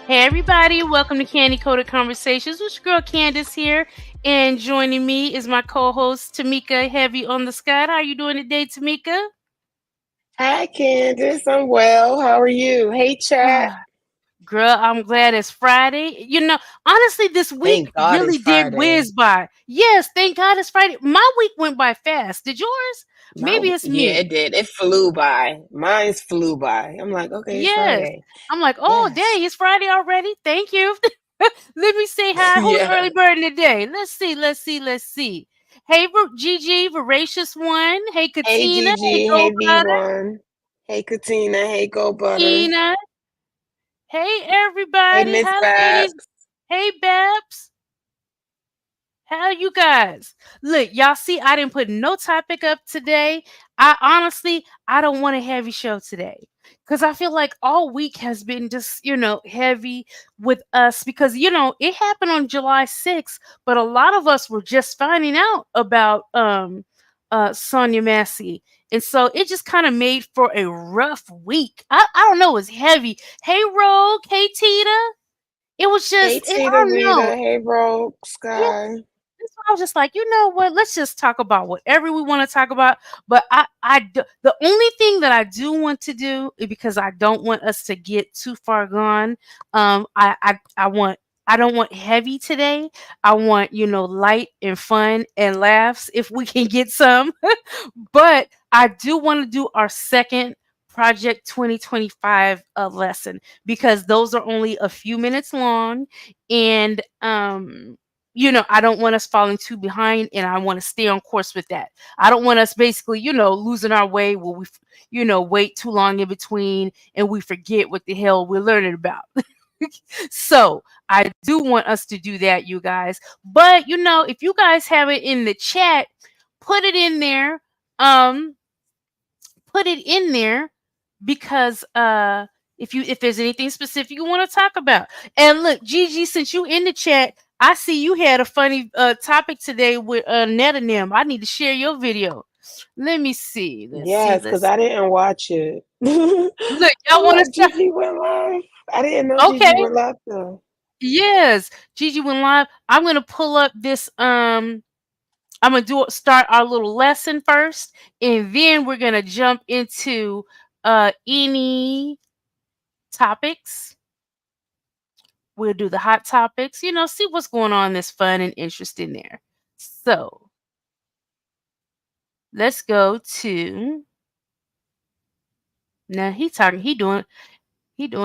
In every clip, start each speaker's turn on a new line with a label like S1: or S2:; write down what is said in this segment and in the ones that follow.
S1: Hey everybody, welcome to Candy Coated Conversations with your girl Candace here. And joining me is my co-host Tamika Heavy on the Scott. How are you doing today, Tamika?
S2: Hi, Candace. I'm well. How are you? Hey, chat.
S1: Girl, I'm glad it's Friday. Honestly, this week
S2: Thank God it's
S1: really did
S2: Friday.
S1: whiz by. Yes, thank God it's Friday. My week went by fast. Did yours? Maybe it's
S2: Yeah,
S1: me.
S2: it did. It flew by. Mine's flew by. I'm like, okay, it's
S1: Yes.
S2: Friday.
S1: I'm like, oh,
S2: Yes.
S1: dang, it's Friday already. Thank you. Let me say hi. Who's
S2: Yeah.
S1: early bird today? Let's see. Hey, Gigi, Voracious One. Hey,
S2: Hey,
S1: Katina. Hey,
S2: Gigi. Hey,
S1: Gold Butter.
S2: V1. Hey, Katina. Hey, Go Butter.
S1: Ina. Hey,
S2: Hey,
S1: everybody.
S2: Miss
S1: Hi, ladies.
S2: Babs.
S1: Hey, Babs. How you guys? Look, y'all see, I didn't put no topic up today. I don't want a heavy show today because I feel like all week has been just, heavy with us because, it happened on July 6th, but a lot of us were just finding out about Sonia Massey. And so it just kind of made for a rough week. I don't know, it was heavy. Hey, Rogue. Hey, Tita. It was
S2: Hey,
S1: just, I
S2: Tita
S1: don't know.
S2: Rita. Hey, Rogue
S1: Yeah,
S2: Sky.
S1: that's why I was just like, you know what? Let's just talk about whatever we want to talk about. But the only thing that I do want to do is because I don't want us to get too far gone. I don't want heavy today. I want light and fun and laughs if we can get some. But I do want to do our second Project 2025 lesson because those are only a few minutes long and I don't want us falling too behind and I want to stay on course with that. I don't want us basically, losing our way where we, wait too long in between and we forget what the hell we're learning about. So I do want us to do that, you guys. But if you guys have it in the chat, put it in there. Um, put it in there because if there's anything specific you want to talk about. And look, Gigi, since you in the chat, I see you had a funny topic today with Netanim. I need to share your video. Let me see. Let's see.
S2: Yes, because
S1: Let's
S2: I didn't watch it.
S1: look.
S2: I'm
S1: Y'all want to
S2: like,
S1: start?
S2: Gigi went live. I didn't know Gigi
S1: Okay.
S2: went live though.
S1: Yes. Gigi went live. I'm gonna pull up this I'm gonna start our little lesson first, and then we're gonna jump into any topics. We'll do the hot topics, see what's going on that's fun and interesting there. So let's go to now he doing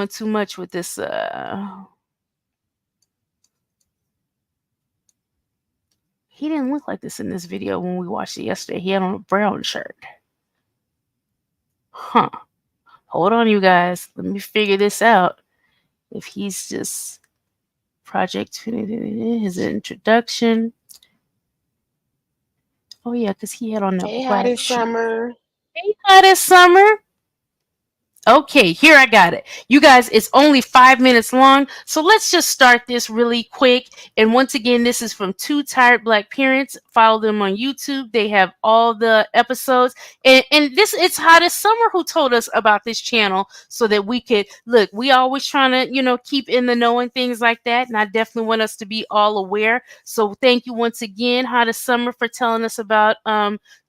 S1: too much with this he didn't look like this in this video when we watched it yesterday. He had on a brown shirt. Huh. Hold on, you guys. Let me figure this out. If he's just Project his introduction. Oh yeah, because he had on that
S2: Hey, how
S1: black
S2: this
S1: shirt.
S2: summer?
S1: Hey, hottest summer. Okay, here I got it. You guys, it's only 5 minutes long, so let's just start this really quick. And once again, this is from Two Tired Black Parents. Follow them on YouTube. They have all the episodes. And this it's Hottest Summer who told us about this channel so that we could look. We always trying to, keep in the know and things like that. And I definitely want us to be all aware. So thank you once again, Hottest Summer, for telling us about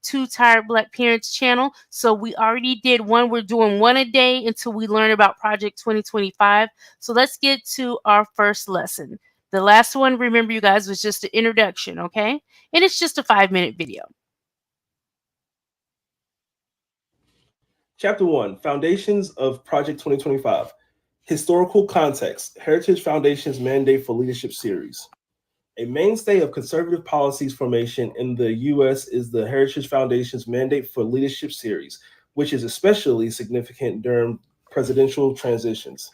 S1: Two Tired Black Parents channel. So we already did one. We're doing one a day until we learn about Project 2025. So let's get to our first lesson. The last one, remember you guys, was just an introduction, okay? And it's just a 5-minute video.
S3: Chapter 1 Foundations of Project 2025 Historical Context Heritage Foundation's Mandate for Leadership Series. A mainstay of conservative policies formation in the U.S. is the Heritage Foundation's Mandate for Leadership Series, which is especially significant during presidential transitions.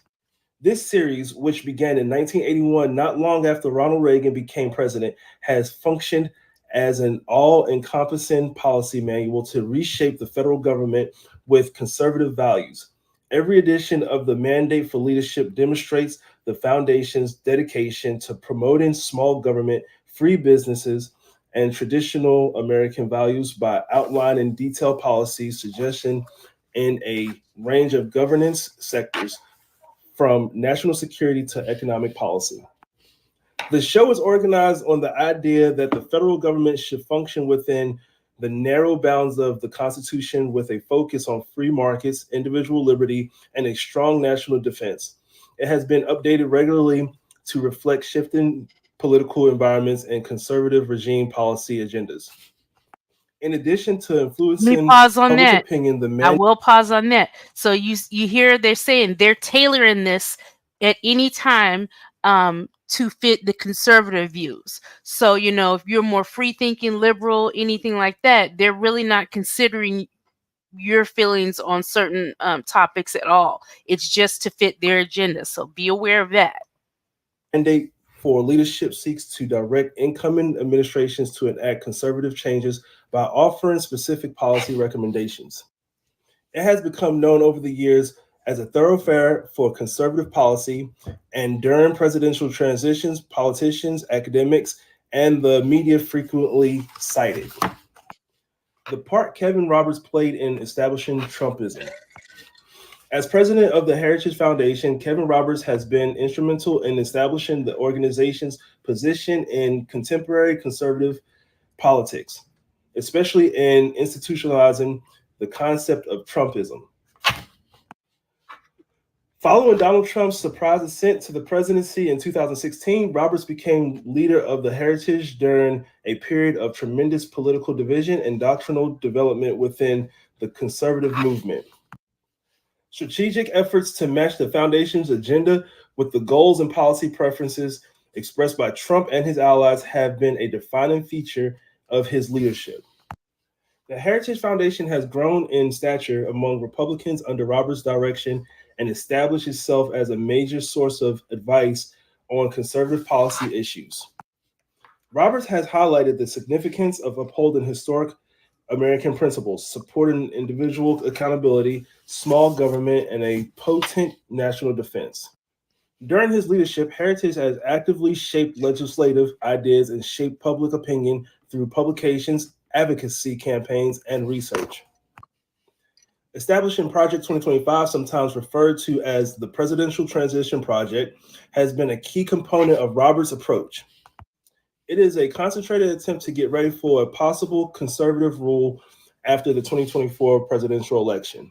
S3: This series, which began in 1981, not long after Ronald Reagan became president, has functioned as an all encompassing policy manual to reshape the federal government with conservative values. Every edition of the Mandate for Leadership demonstrates the foundation's dedication to promoting small government, free businesses, and traditional American values by outlining detailed policy suggestions in a range of governance sectors from national security to economic policy. The show is organized on the idea that the federal government should function within the narrow bounds of the Constitution with a focus on free markets, individual liberty, and a strong national defense. It has been updated regularly to reflect shifting political environments and conservative regime policy agendas. In addition to
S1: Let me
S3: influencing
S1: pause on
S3: public
S1: that.
S3: opinion, the
S1: I
S3: man
S1: will pause on that. So you hear they're saying they're tailoring this at any time to fit the conservative views. So, if you're more free thinking, liberal, anything like that, they're really not considering your feelings on certain topics at all. It's just to fit their agenda. So be aware of that.
S3: mandate for leadership seeks to direct incoming administrations to enact conservative changes by offering specific policy recommendations. It has become known over the years as a thoroughfare for conservative policy, and during presidential transitions, politicians, academics, and the media frequently cited the part Kevin Roberts played in establishing Trumpism. As president of the Heritage Foundation, Kevin Roberts has been instrumental in establishing the organization's position in contemporary conservative politics, especially in institutionalizing the concept of Trumpism. Following Donald Trump's surprise ascent to the presidency in 2016, Roberts became leader of the Heritage during a period of tremendous political division and doctrinal development within the conservative movement. Strategic efforts to match the foundation's agenda with the goals and policy preferences expressed by Trump and his allies have been a defining feature of his leadership. The Heritage Foundation has grown in stature among Republicans under Roberts' direction and established itself as a major source of advice on conservative policy issues. Roberts has highlighted the significance of upholding historic American principles, supporting individual accountability, small government, and a potent national defense. During his leadership, Heritage has actively shaped legislative ideas and shaped public opinion through publications, advocacy campaigns, and research. Establishing Project 2025, sometimes referred to as the Presidential Transition Project, has been a key component of Roberts' approach. It is a concentrated attempt to get ready for a possible conservative rule after the 2024 presidential election.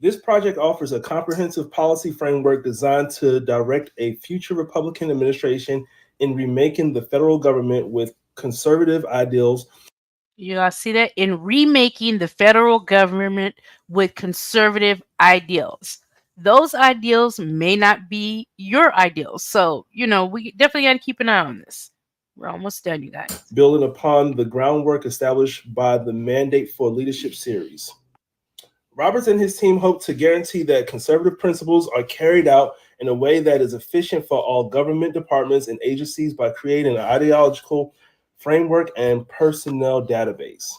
S3: This project offers a comprehensive policy framework designed to direct a future Republican administration in remaking the federal government with conservative ideals.
S1: You guys see that? In remaking the federal government with conservative ideals. Those ideals may not be your ideals. So, we definitely got to keep an eye on this. We're almost done, you guys.
S3: Building upon the groundwork established by the Mandate for Leadership series. Roberts and his team hope to guarantee that conservative principles are carried out in a way that is efficient for all government departments and agencies by creating an ideological framework and personnel database.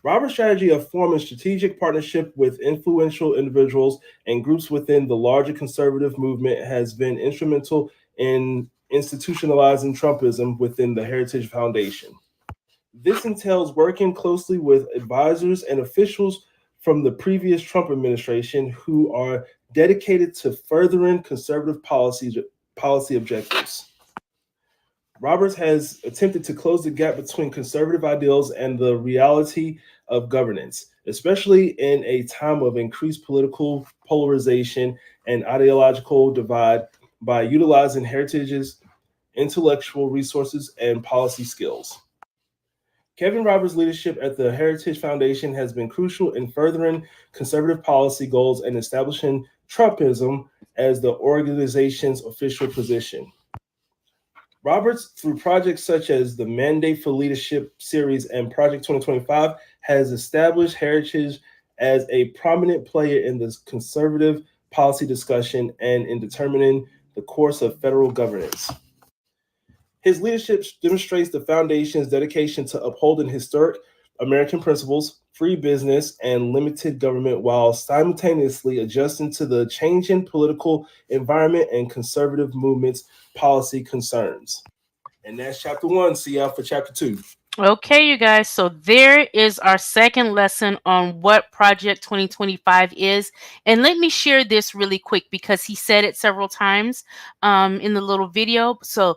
S3: Roberts' strategy of forming strategic partnership with influential individuals and groups within the larger conservative movement has been instrumental in institutionalizing Trumpism within the Heritage Foundation. This entails working closely with advisors and officials from the previous Trump administration who are dedicated to furthering conservative policy objectives. Roberts has attempted to close the gap between conservative ideals and the reality of governance, especially in a time of increased political polarization and ideological divide, by utilizing Heritage's intellectual resources and policy skills. Kevin Roberts' leadership at the Heritage Foundation has been crucial in furthering conservative policy goals and establishing Trumpism as the organization's official position. Roberts, through projects such as the Mandate for Leadership series and Project 2025, has established Heritage as a prominent player in this conservative policy discussion and in determining the course of federal governance. His leadership demonstrates the foundation's dedication to upholding historic American principles, free business, and limited government while simultaneously adjusting to the changing political environment and conservative movement's policy concerns. And that's chapter 1. See y'all for chapter 2.
S1: Okay, you guys. So there is our second lesson on what Project 2025 is. And let me share this really quick because he said it several times in the little video. So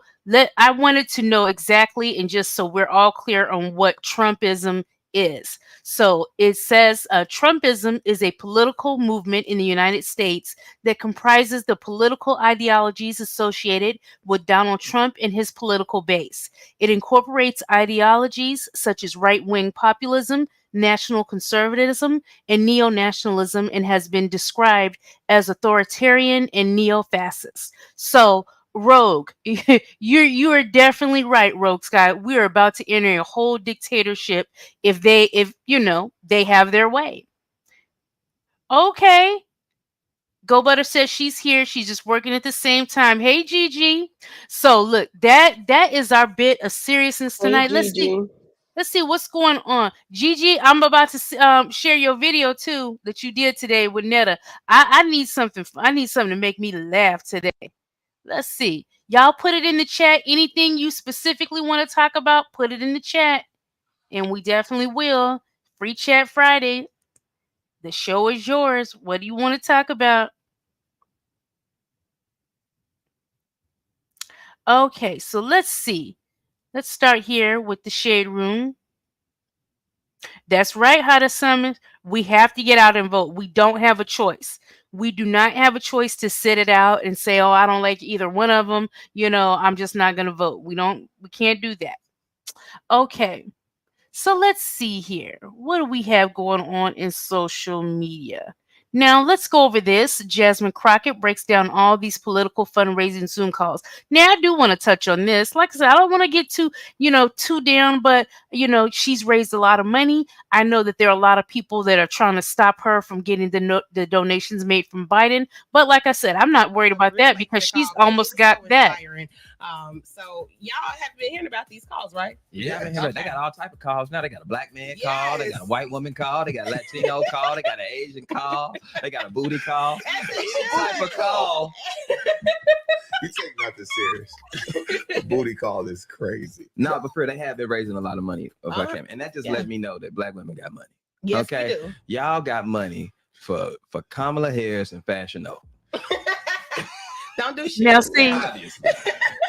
S1: I wanted to know exactly, and just so we're all clear on what Trumpism is. So it says Trumpism is a political movement in the United States that comprises the political ideologies associated with Donald Trump and his political base. It incorporates ideologies such as right wing populism, national conservatism, and neo nationalism, and has been described as authoritarian and neo fascist. So, Rogue, you are definitely right, Rogue Sky. We are about to enter a whole dictatorship if they have their way. Okay. Go Butter says she's here. She's just working at the same time. Hey, Gigi. So look, that is our bit of seriousness
S2: Hey,
S1: tonight.
S2: Gigi.
S1: Let's see what's going on. Gigi, I'm about to share your video too that you did today with Netta. I need something. I need something to make me laugh today. Let's see. Y'all put it in the chat. Anything you specifically want to talk about, put it in the chat, and we definitely will. Free Chat Friday. The show is yours. What do you want to talk about? Okay, so let's see. Let's start here with the Shade Room. That's right, How to Summon. We have to get out and vote. We don't have a choice. We do not have a choice to sit it out and say, "Oh, I don't like either one of them. I'm just not going to vote." We can't do that. Okay. So let's see here. What do we have going on in social media? Now, let's go over this. Jasmine Crockett breaks down all these political fundraising Zoom calls. Now, I do want to touch on this. Like I said, I don't want to get too down, but, she's raised a lot of money. I know that there are a lot of people that are trying to stop her from getting the donations made from Biden. But like I said, I'm not worried about that because she's almost got that.
S2: So y'all have been hearing about these calls, right?
S4: Yeah, they got all type of calls now. They got a black man call, they got a white woman call, they got a Latino call, they got an Asian call, they got a booty call. Any type of call.
S5: You take nothing serious. A booty call is crazy.
S4: No, but for they have been raising a lot of money for black women, and that just let me know that black women got money.
S2: Yes,
S4: okay,
S2: we do.
S4: Y'all got money for Kamala Harris and Fashion Nova.
S2: Don't do shit.
S1: Now, see.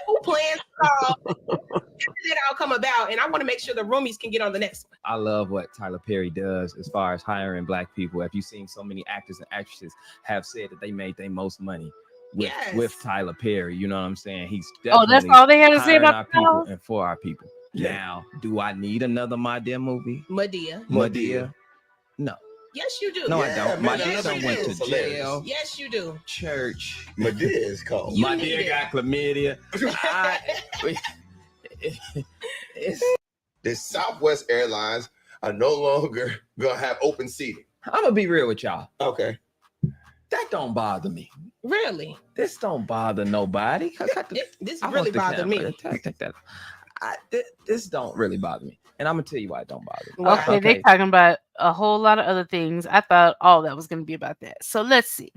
S2: Who plans to call? How did it all come about? And I want to make sure the roomies can get on the next one.
S4: I love what Tyler Perry does as far as hiring black people. Have you seen so many actors and actresses have said that they made their most money with Tyler Perry? You know what I'm saying? He's definitely
S1: that's all they had to say about
S4: our people and for our people. Yeah. Now, do I need another Madea movie? Madea? No.
S2: Yes, you do.
S4: No, I don't.
S5: Man,
S4: Madea done went to jail.
S2: Yes, you do.
S4: Church.
S5: Madea is cold.
S4: Madea got chlamydia.
S5: The Southwest Airlines are no longer gonna have open seating.
S4: I'm gonna be real with y'all.
S5: Okay.
S4: That don't bother me.
S2: Really?
S4: This don't bother nobody.
S2: This really bothered me.
S4: Take that. This don't really bother me. And I'm gonna tell you why it don't bother me.
S1: Okay, they're talking about a whole lot of other things. I thought all that was going to be about that. So let's see.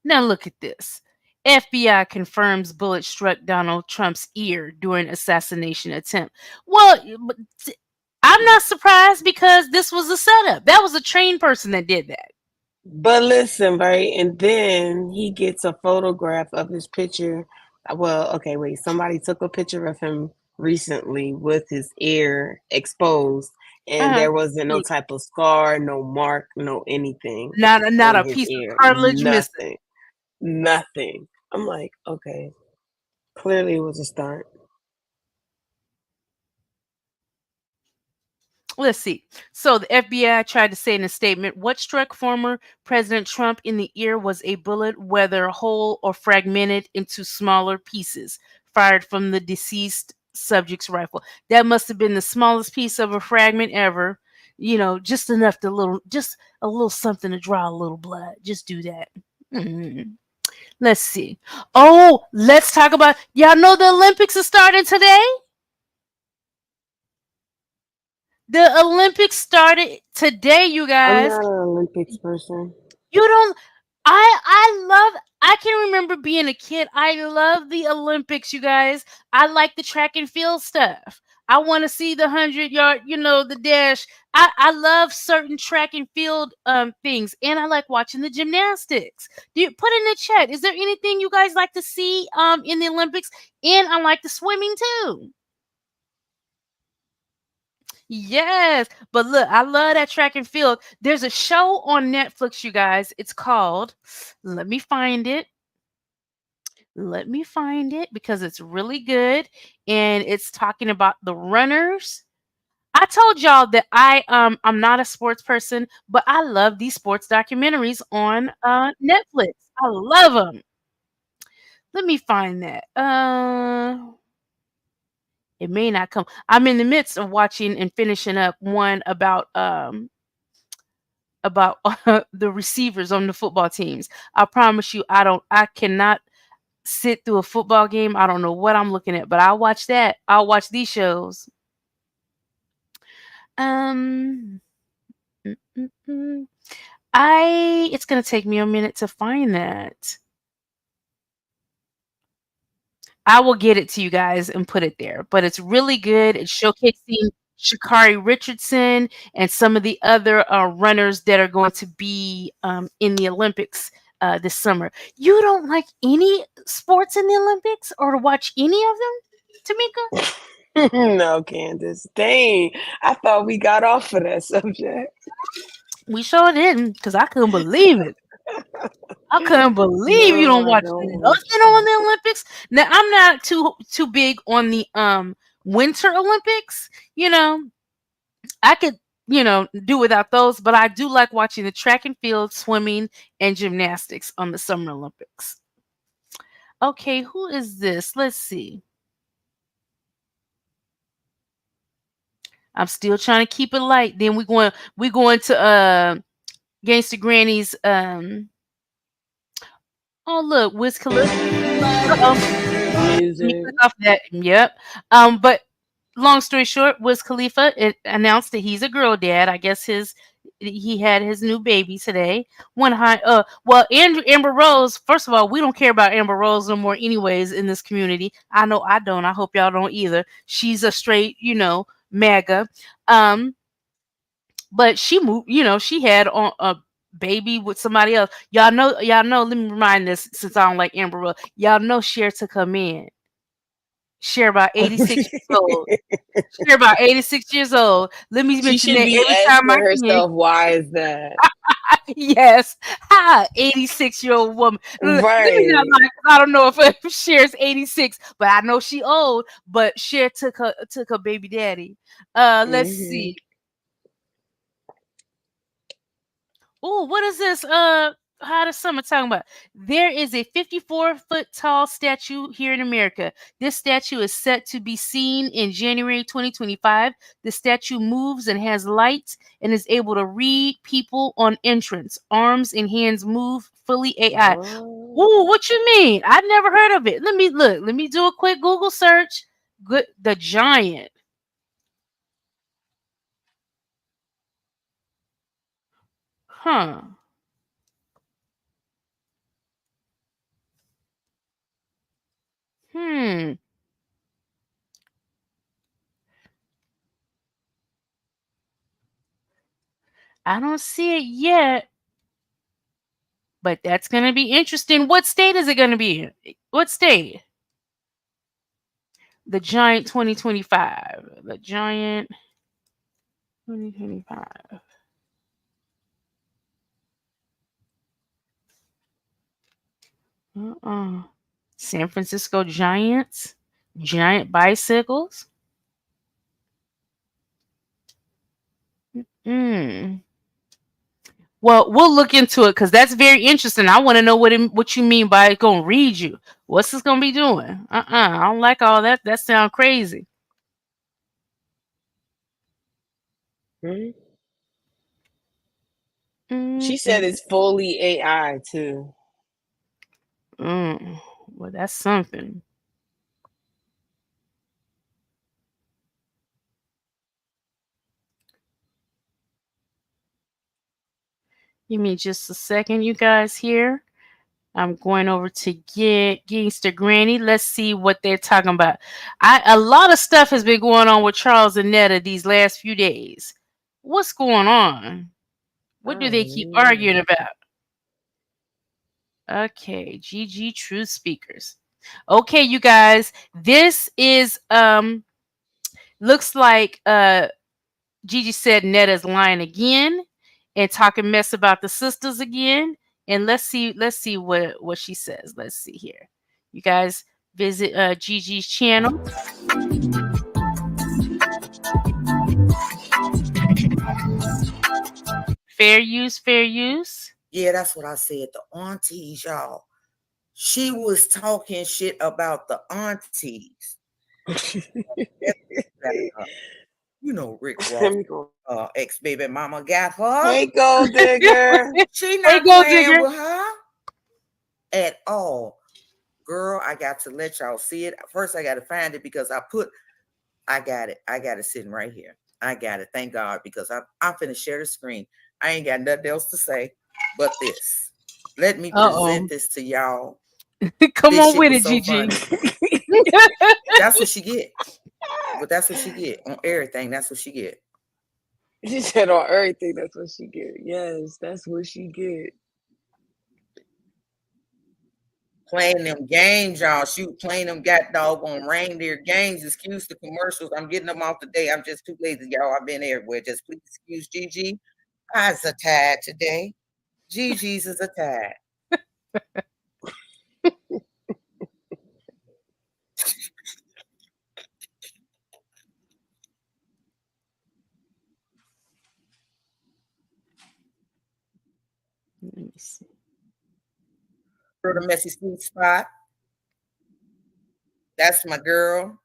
S1: Now look at this. FBI confirms bullet struck Donald Trump's ear during assassination attempt. Well, I'm not surprised because this was a setup. That was a trained person that did that.
S2: But listen, right? And then he gets a photograph of his picture. Well, okay, wait. Somebody took a picture of him recently with his ear exposed, and there wasn't no type of scar, no mark, no anything.
S1: Not a piece of cartilage missing.
S2: Nothing. I'm like, okay, clearly it was a stunt.
S1: Let's see. So the FBI tried to say in a statement, what struck former President Trump in the ear was a bullet, whether whole or fragmented into smaller pieces, fired from the deceased subject's rifle. That must have been the smallest piece of a fragment ever. Just enough just a little something to draw a little blood. Just do that. Let's see. Oh, let's talk about, y'all know the Olympics are starting today? The Olympics started today, you guys.
S2: I'm not an Olympics person.
S1: You don't. I can remember being a kid. I love the Olympics, you guys. I like the track and field stuff. I want to see the 100-yard, the dash. I love certain track and field things, and I like watching the gymnastics. Do you put in the chat? Is there anything you guys like to see in the Olympics? And I like the swimming too. Yes, but look, I love that track and field. There's a show on Netflix, you guys. It's called, let me find it. Let me find it because it's really good, and it's talking about the runners. I told y'all that I'm not a sports person, but I love these sports documentaries on Netflix. I love them. Let me find that. It may not come. I'm in the midst of watching and finishing up one about the receivers on the football teams. I promise you, I cannot sit through a football game. I don't know what I'm looking at, but I'll watch that. I'll watch these shows. Um, mm, mm, mm. It's gonna take me a minute to find that. I will get it to you guys and put it there. But it's really good. It's showcasing Shakari Richardson and some of the other runners that are going to be in the Olympics this summer. You don't like any sports in the Olympics or to watch any of them, Tamika?
S2: No, Candace. Dang. I thought we got off of that subject.
S1: We sure didn't, because I couldn't believe it. I couldn't believe you don't
S2: No, I
S1: watch
S2: don't
S1: nothing
S2: watch
S1: on the Olympics. Now I'm not too big on the Winter Olympics. I could do without those, but I do like watching the track and field, swimming, and gymnastics on the Summer Olympics. Okay, who is this? Let's see. I'm still trying to keep it light. Then we're going to Gangsta Granny's oh look, Wiz Khalifa.
S2: music.
S1: Off that, yep. But long story short, Wiz Khalifa announced that he's a girl dad. I guess he had his new baby today. Well, Amber Rose. First of all, we don't care about Amber Rose no more, anyways. In this community, I know I don't. I hope y'all don't either. She's a straight, MAGA. But she moved. She had on a baby with somebody else. Y'all know. Let me remind this, since I don't like Amber Rose. Y'all know Cher took her man. Cher about 86 years old. Cher about 86 years old. Let me
S2: She
S1: mention
S2: should
S1: that
S2: be
S1: every time I
S2: asking
S1: can.
S2: herself, why is that?
S1: Yes. Hi, 86-year-old woman. Let me not
S2: Right.
S1: lie, 'cause I don't know if Cher's 86, but I know she old. But Cher took her baby daddy. Let's
S2: Mhm.
S1: see. Oh, what is this? How does summer talking about? There is a 54-foot tall statue here in America. This statue is set to be seen in January 2025. The statue moves and has lights and is able to read people on entrance. Arms and hands move, fully AI. Ooh, what you mean? I've never heard of it. Let me look. Let me do a quick Google search. Good, the giant. Huh. Hmm. I don't see it yet. But that's going to be interesting. What state is it going to be in? What state? The Giant 2025. The Giant 2025. San Francisco Giants. Giant bicycles. Hmm. Well, we'll look into it because that's very interesting. I want to know what you mean by it's going to read you. What's this going to be doing? I don't like all that. That sounds crazy.
S2: Mhm.
S1: Mm,
S2: She said it's fully AI too.
S1: Well, that's something. Give me just a second, you guys here. I'm going over to Gangster Granny. Let's see what they're talking about. A lot of stuff has been going on with Charles and Netta these last few days. What's going on? What do they keep arguing about? Okay, GG Truth Speakers. Okay, you guys, this is looks like Gigi said Netta's lying again and talking mess about the sisters again. And let's see what she says. Let's see here. You guys visit Gigi's channel. Fair use.
S6: Yeah, that's what I said. The aunties, y'all. She was talking shit about the aunties. You know, Rick Ross, ex-baby mama got her.
S2: Hey, gold digger.
S6: She not playing with her at all. Girl, I got to let y'all see it. First, I got to find it because I got it. I got it sitting right here. I got it. Thank God, because I'm finna share the screen. I ain't got nothing else to say but this. Let me present this to y'all.
S1: Come on with it, Gigi.
S6: That's what she get. But that's what she get on everything. That's what she get.
S2: She said on everything. That's what she get. Yes, that's what she get.
S6: Playing them games, y'all. Playing them got doggone reindeer games. Excuse the commercials. I'm getting them off today. I'm just too lazy, y'all. I've been everywhere. Just please excuse Gigi. I's a tad today. Gigi's is a tad.
S1: Let me see.
S6: For the messy sweet spot. That's my girl.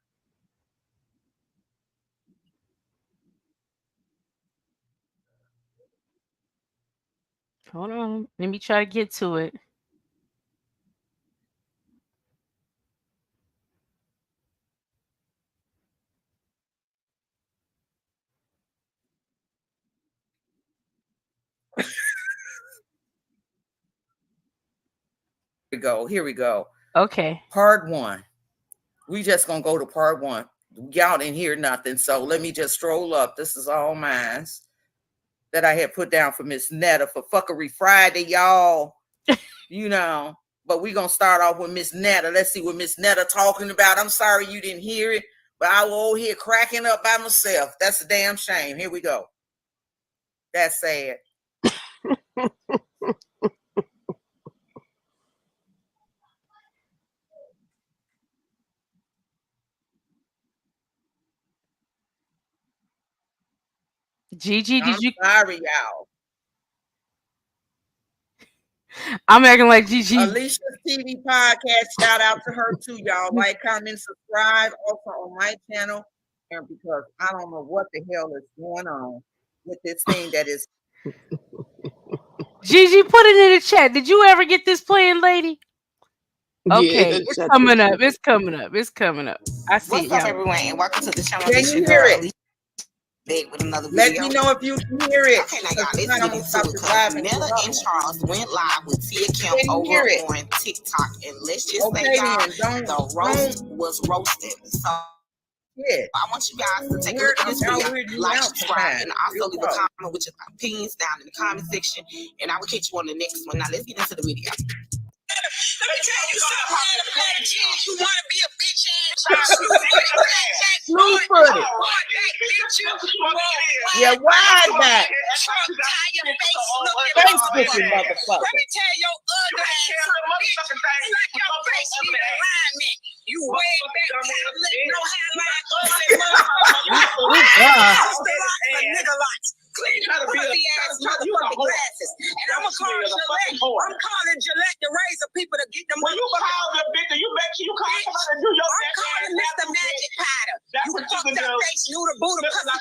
S1: Hold on. Let me try to get to it.
S6: Here we go.
S1: Okay.
S6: Part 1. We just gonna go to part 1. Y'all didn't hear nothing, so let me just stroll up. This is all mine that I had put down for Miss Netta for Fuckery Friday, y'all. You know, but we gonna start off with Miss Netta. Let's see what Miss Netta talking about. I'm sorry you didn't hear it, but I was over here cracking up by myself. That's a damn shame. Here we go. That's sad.
S1: Gigi, did you?
S6: Sorry, y'all.
S1: I'm acting like Gigi.
S6: Alicia's TV podcast. Shout out to her too, y'all. Like, comment, subscribe. Also on my channel, and because I don't know what the hell is going on with this thing that is.
S1: Gigi, put it in the chat. Did you ever get this playing, lady? Okay,
S2: Yeah,
S1: it's coming up. It's coming up. It's coming up. I see.
S7: What's up, everyone, and welcome to the channel.
S6: Can you hear it?
S7: With another
S6: Let
S7: video.
S6: me know if you can hear it.
S7: Okay, now y'all, let's get into it. Nella and Charles went live with Tia Kim over on TikTok, and let's just say, y'all, the roast was roasted. So
S6: yeah,
S7: I want you guys to take a look at this video, like, subscribe, and also leave a comment with your opinions down in the comment section, and I will catch you on the next one. Now let's get into the video. Let me tell you something. Black jeans, you want to be a bitch ass
S6: yeah, why that?
S7: Facebook, motherfucker. Let me tell your ugly ass like your face need alignment. You way back, no highlight, nigga lots. Clean your pussy ass motherfucking glasses. And I'm calling Gillette. I'm calling Gillette to raise the people to get them. When you call the bitch, you bet you call somebody to do your I'm calling Mr. Magic Powder. You fucked up face, you the Buddha pussy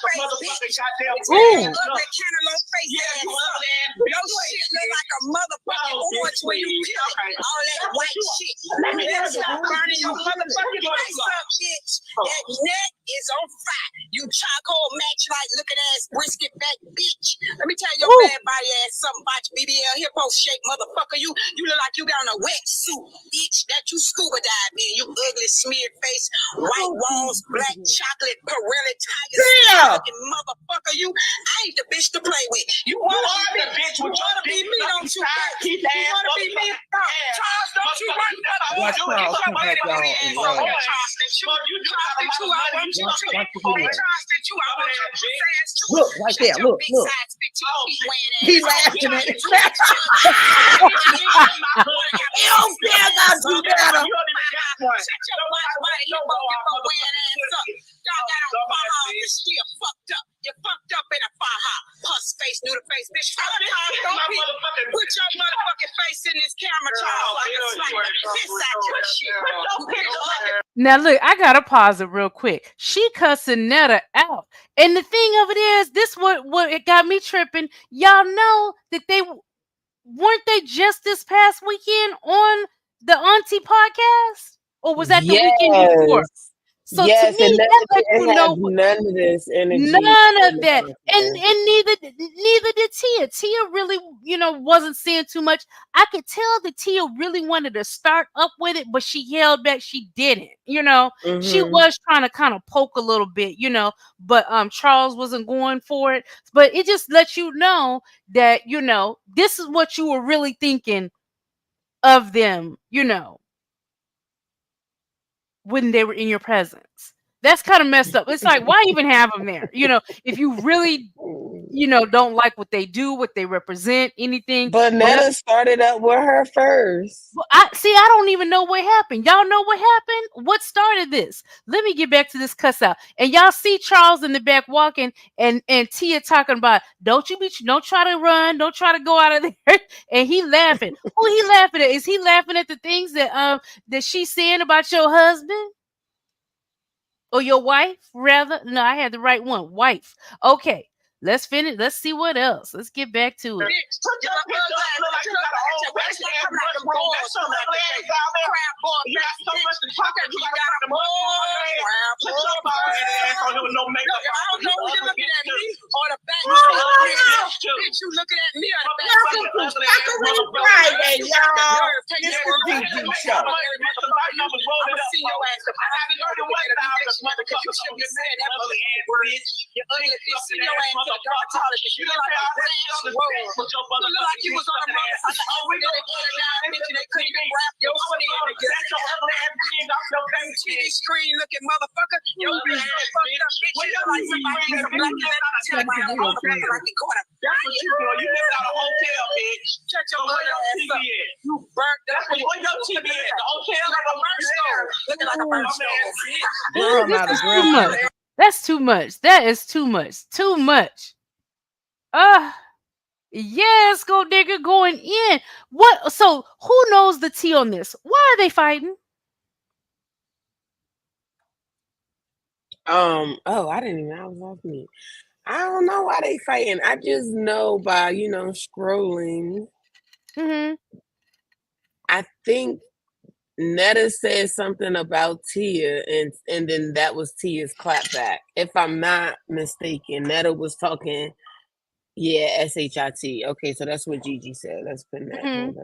S7: face bitch. Ugly cantaloupe face ass. Your shit like a motherfucking orange when you peel it. All that white shit. Let's stop burning your motherfucking face up, bitch. That neck is on fire. You charcoal match like looking ass brisket fat bitch. Let me tell your bad body ass something about your BBL hippo shape motherfucker. You look like you got on a wetsuit, bitch. That you scuba dive in. You ugly smeared face, white walls, black chocolate, Pirelli tiger looking motherfucker. You ain't the bitch to play with. You wanna be me, don't you? You wanna be me? Charles, don't you run for the
S4: Watch Charles come back, y'all, and laugh. Look, right there, look. He laughing at it. You don't care about you better.
S7: You fucked up in a faja. Puss face, noodle face, bitch. Put your motherfucking face in this camera, Charles, like a sniper. Piss out your shit.
S1: Now look, I gotta pause it real quick. She cussing Netta out, and the thing of it is, this what it got me tripping. Y'all know that weren't they just this past weekend on the Auntie podcast, or was that the weekend before? So to me, that lets you know
S2: none of this energy.
S1: none of that, and neither did Tia. Tia really, wasn't saying too much. I could tell that Tia really wanted to start up with it, but she held back. She didn't. She was trying to kind of poke a little bit, but Charles wasn't going for it. But it just lets you know that this is what you were really thinking of them, when they were in your presence. That's kind of messed up. It's like, why even have them there? If you really, don't like what they do, what they represent, anything.
S2: But Netta started up with her first.
S1: Well, I don't even know what happened. Y'all know what happened? What started this? Let me get back to this cuss out. And y'all see Charles in the back walking and Tia talking about, don't try to run, don't try to go out of there. And he laughing. Who he laughing at? Is he laughing at the things that she's saying about your husband? Or your wife, rather? No, I had the right one. Wife. Okay. Let's finish. Let's see what else. Let's get back to it.
S7: You look like you was on a road. They couldn't even wrap your TV screen looking motherfucker. Your ass fucked up, bitch. You look like somebody in black and that's what you doing. You live out a hotel, bitch. Shut your ass up. You burnt up. Where your TV at? The hotel like a burnt stove. Looking like a burnt stove.
S1: That's too much. That is too much. Too much. Yes, Gold Digger going in. What? So who knows the tea on this? Why are they fighting?
S2: Oh, I didn't even know I was off mute. I don't know why they fighting. I just know by scrolling. I think Netta said something about Tia, and then that was Tia's clapback. If I'm not mistaken, Netta was talking. Yeah, SHIT. Okay, so that's what Gigi said. Let's put that.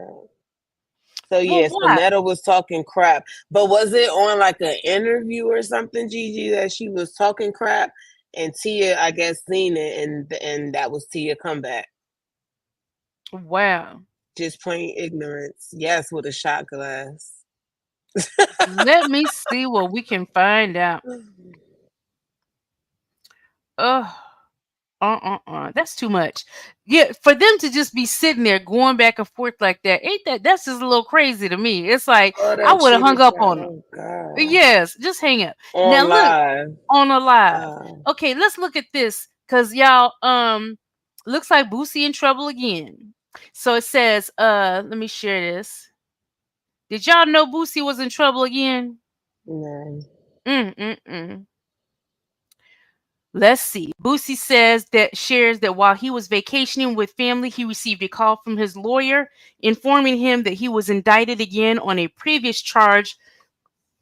S2: So yes, Netta was talking crap. But was it on like an interview or something, Gigi, that she was talking crap? And Tia, I guess, seen it, and that was Tia comeback.
S1: Wow.
S2: Just plain ignorance. Yes, with a shot glass.
S1: Let me see what we can find out. That's too much. Yeah, for them to just be sitting there going back and forth like that, that's just a little crazy to me. It's like I would have hung up on them.
S2: God.
S1: Yes, just hang up.
S2: On
S1: a live. Okay, let's look at this because y'all looks like Boosie in trouble again. So it says, let me share this. Did y'all know Boosie was in trouble again?
S2: No.
S1: Let's see. Boosie shares that while he was vacationing with family, he received a call from his lawyer informing him that he was indicted again on a previous charge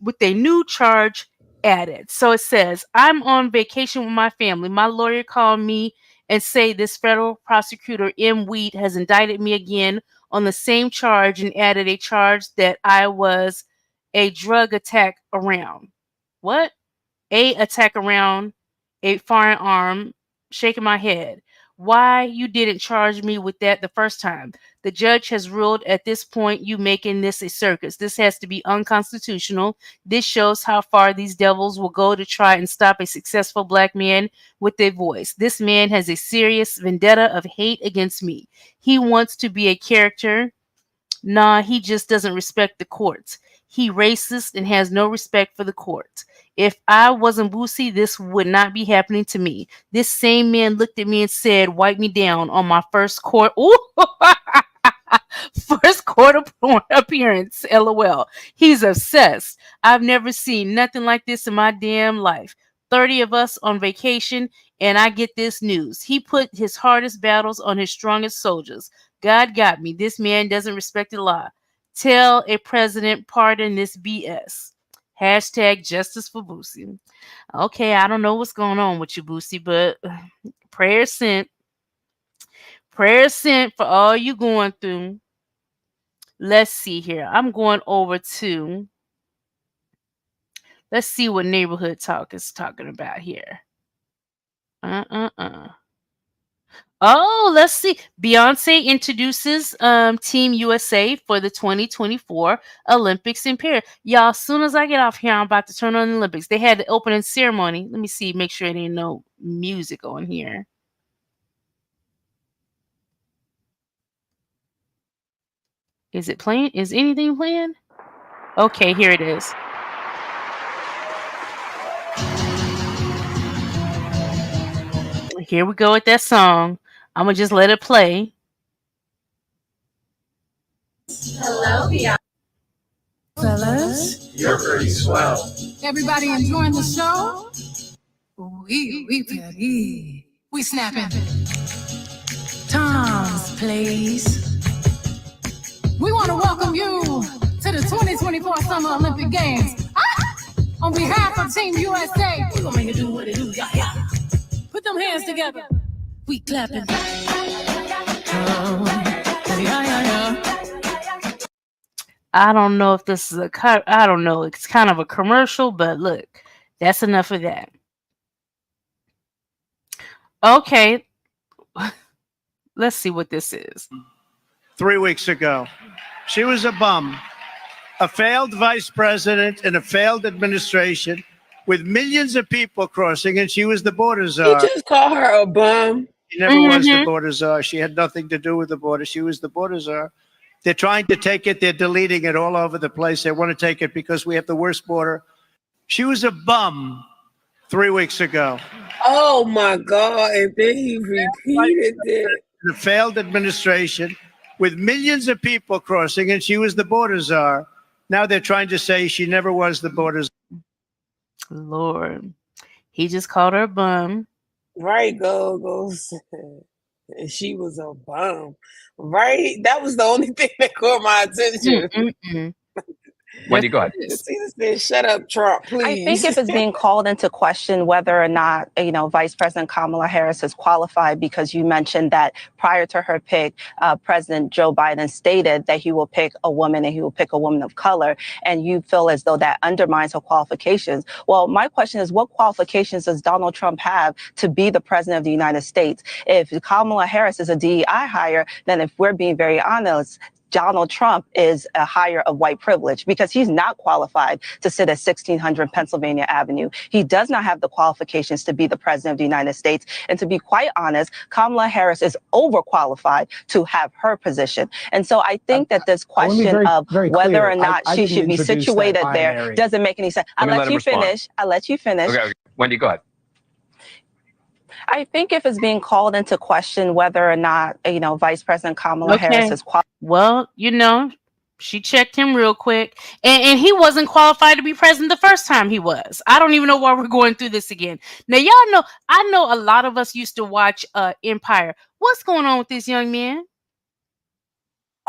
S1: with a new charge added. So it says, I'm on vacation with my family. My lawyer called me and say this federal prosecutor, M. Wheat, has indicted me again on the same charge and added a charge that I was a drug attack around. What? A attack around a firearm, shaking my head. Why you didn't charge me with that the first time? The judge has ruled at this point you making this a circus. This has to be unconstitutional. This shows how far these devils will go to try and stop a successful black man with a voice. This man has a serious vendetta of hate against me. He wants to be a character. Nah, he just doesn't respect the courts. He racist and has no respect for the courts. If I wasn't Boosie, this would not be happening to me. This same man looked at me and said, "Wipe me down" on my first court. Ooh, first court appearance. LOL. He's obsessed. I've never seen nothing like this in my damn life. 30 of us on vacation, and I get this news. He put his hardest battles on his strongest soldiers. God got me. This man doesn't respect the law. Tell a president, pardon this BS. Hashtag justice for Boosie. Okay, I don't know what's going on with you, Boosie, but prayers sent. Prayers sent for all you going through. Let's see here. I'm going over to. Let's see what Neighborhood Talk is talking about here. Oh, let's see. Beyonce introduces Team USA for the 2024 Olympics in Paris. Y'all, as soon as I get off here, I'm about to turn on the Olympics. They had the opening ceremony. Let me see, make sure there ain't no music on here. Is it playing? Is anything playing? Okay, here it is. Here we go with that song. I'm going to just let it play.
S8: Hello, Beyonce. Fellas.
S5: You're pretty swell.
S8: Everybody enjoying the show? We snapping. Tom's place. We want to welcome you to the 2024 Summer Olympic Games. On behalf of Team USA, we're going to make it do what it do. Yeah. Put them hands together. We clapping.
S1: I don't know if this is I don't know. It's kind of a commercial, but look, that's enough of that. Okay. Let's see what this is.
S9: 3 weeks ago, she was a bum, a failed vice president in a failed administration with millions of people crossing, and she was the border czar.
S2: You just call her a bum.
S9: She never was the border czar. She had nothing to do with the border. She was the border czar. They're trying to take it. They're deleting it all over the place. They want to take it because we have the worst border. She was a bum 3 weeks ago.
S2: Oh, my God. And then he repeated it.
S9: The failed administration with millions of people crossing, and she was the border czar. Now they're trying to say she never was the border czar.
S1: Lord. He just called her a bum.
S2: Right, go. She was a bum. Right? That was the only thing that caught my attention.
S10: Wendy, go ahead.
S2: Cena said, "Shut up, Trump, please."
S11: I think if it's being called into question whether or not, Vice President Kamala Harris is qualified, because you mentioned that prior to her pick, President Joe Biden stated that he will pick a woman and he will pick a woman of color, and you feel as though that undermines her qualifications. Well, my question is, what qualifications does Donald Trump have to be the president of the United States? If Kamala Harris is a DEI hire, then if we're being very honest, Donald Trump is a hire of white privilege, because he's not qualified to sit at 1600 Pennsylvania Avenue. He does not have the qualifications to be the president of the United States. And to be quite honest, Kamala Harris is overqualified to have her position. And so I think that this question of whether or not she should be situated there doesn't make any sense. I'll let you finish.
S10: Okay. Wendy, go ahead.
S11: I think if it's being called into question whether or not, Vice President Kamala Harris is qualified.
S1: Well, She checked him real quick, and he wasn't qualified to be president the first time he was. I don't even know why we're going through this again. Now, y'all know, I know a lot of us used to watch Empire. What's going on with this young man?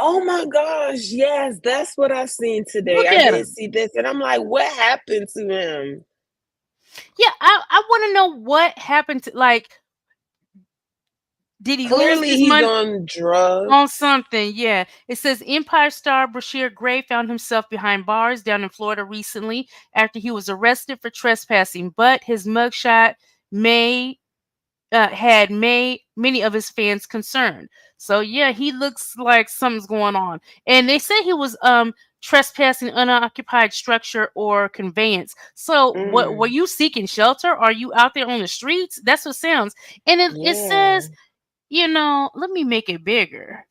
S2: Oh my gosh, yes, that's what I seen today.
S1: Look
S2: I
S1: at
S2: did
S1: him.
S2: see this, and I'm like, what happened to him?
S1: Yeah, I want to know what happened to, like, did he
S2: Clearly,
S1: lose his
S2: he's
S1: money
S2: on drugs.
S1: on something? Yeah. It says Empire star Brashear Gray found himself behind bars down in Florida recently after he was arrested for trespassing, but his mugshot had made many of his fans concerned. So yeah, he looks like something's going on. And they say he was trespassing unoccupied structure or conveyance. So what were you seeking shelter? Are you out there on the streets? That's what sounds. And it says, you know, let me make it bigger.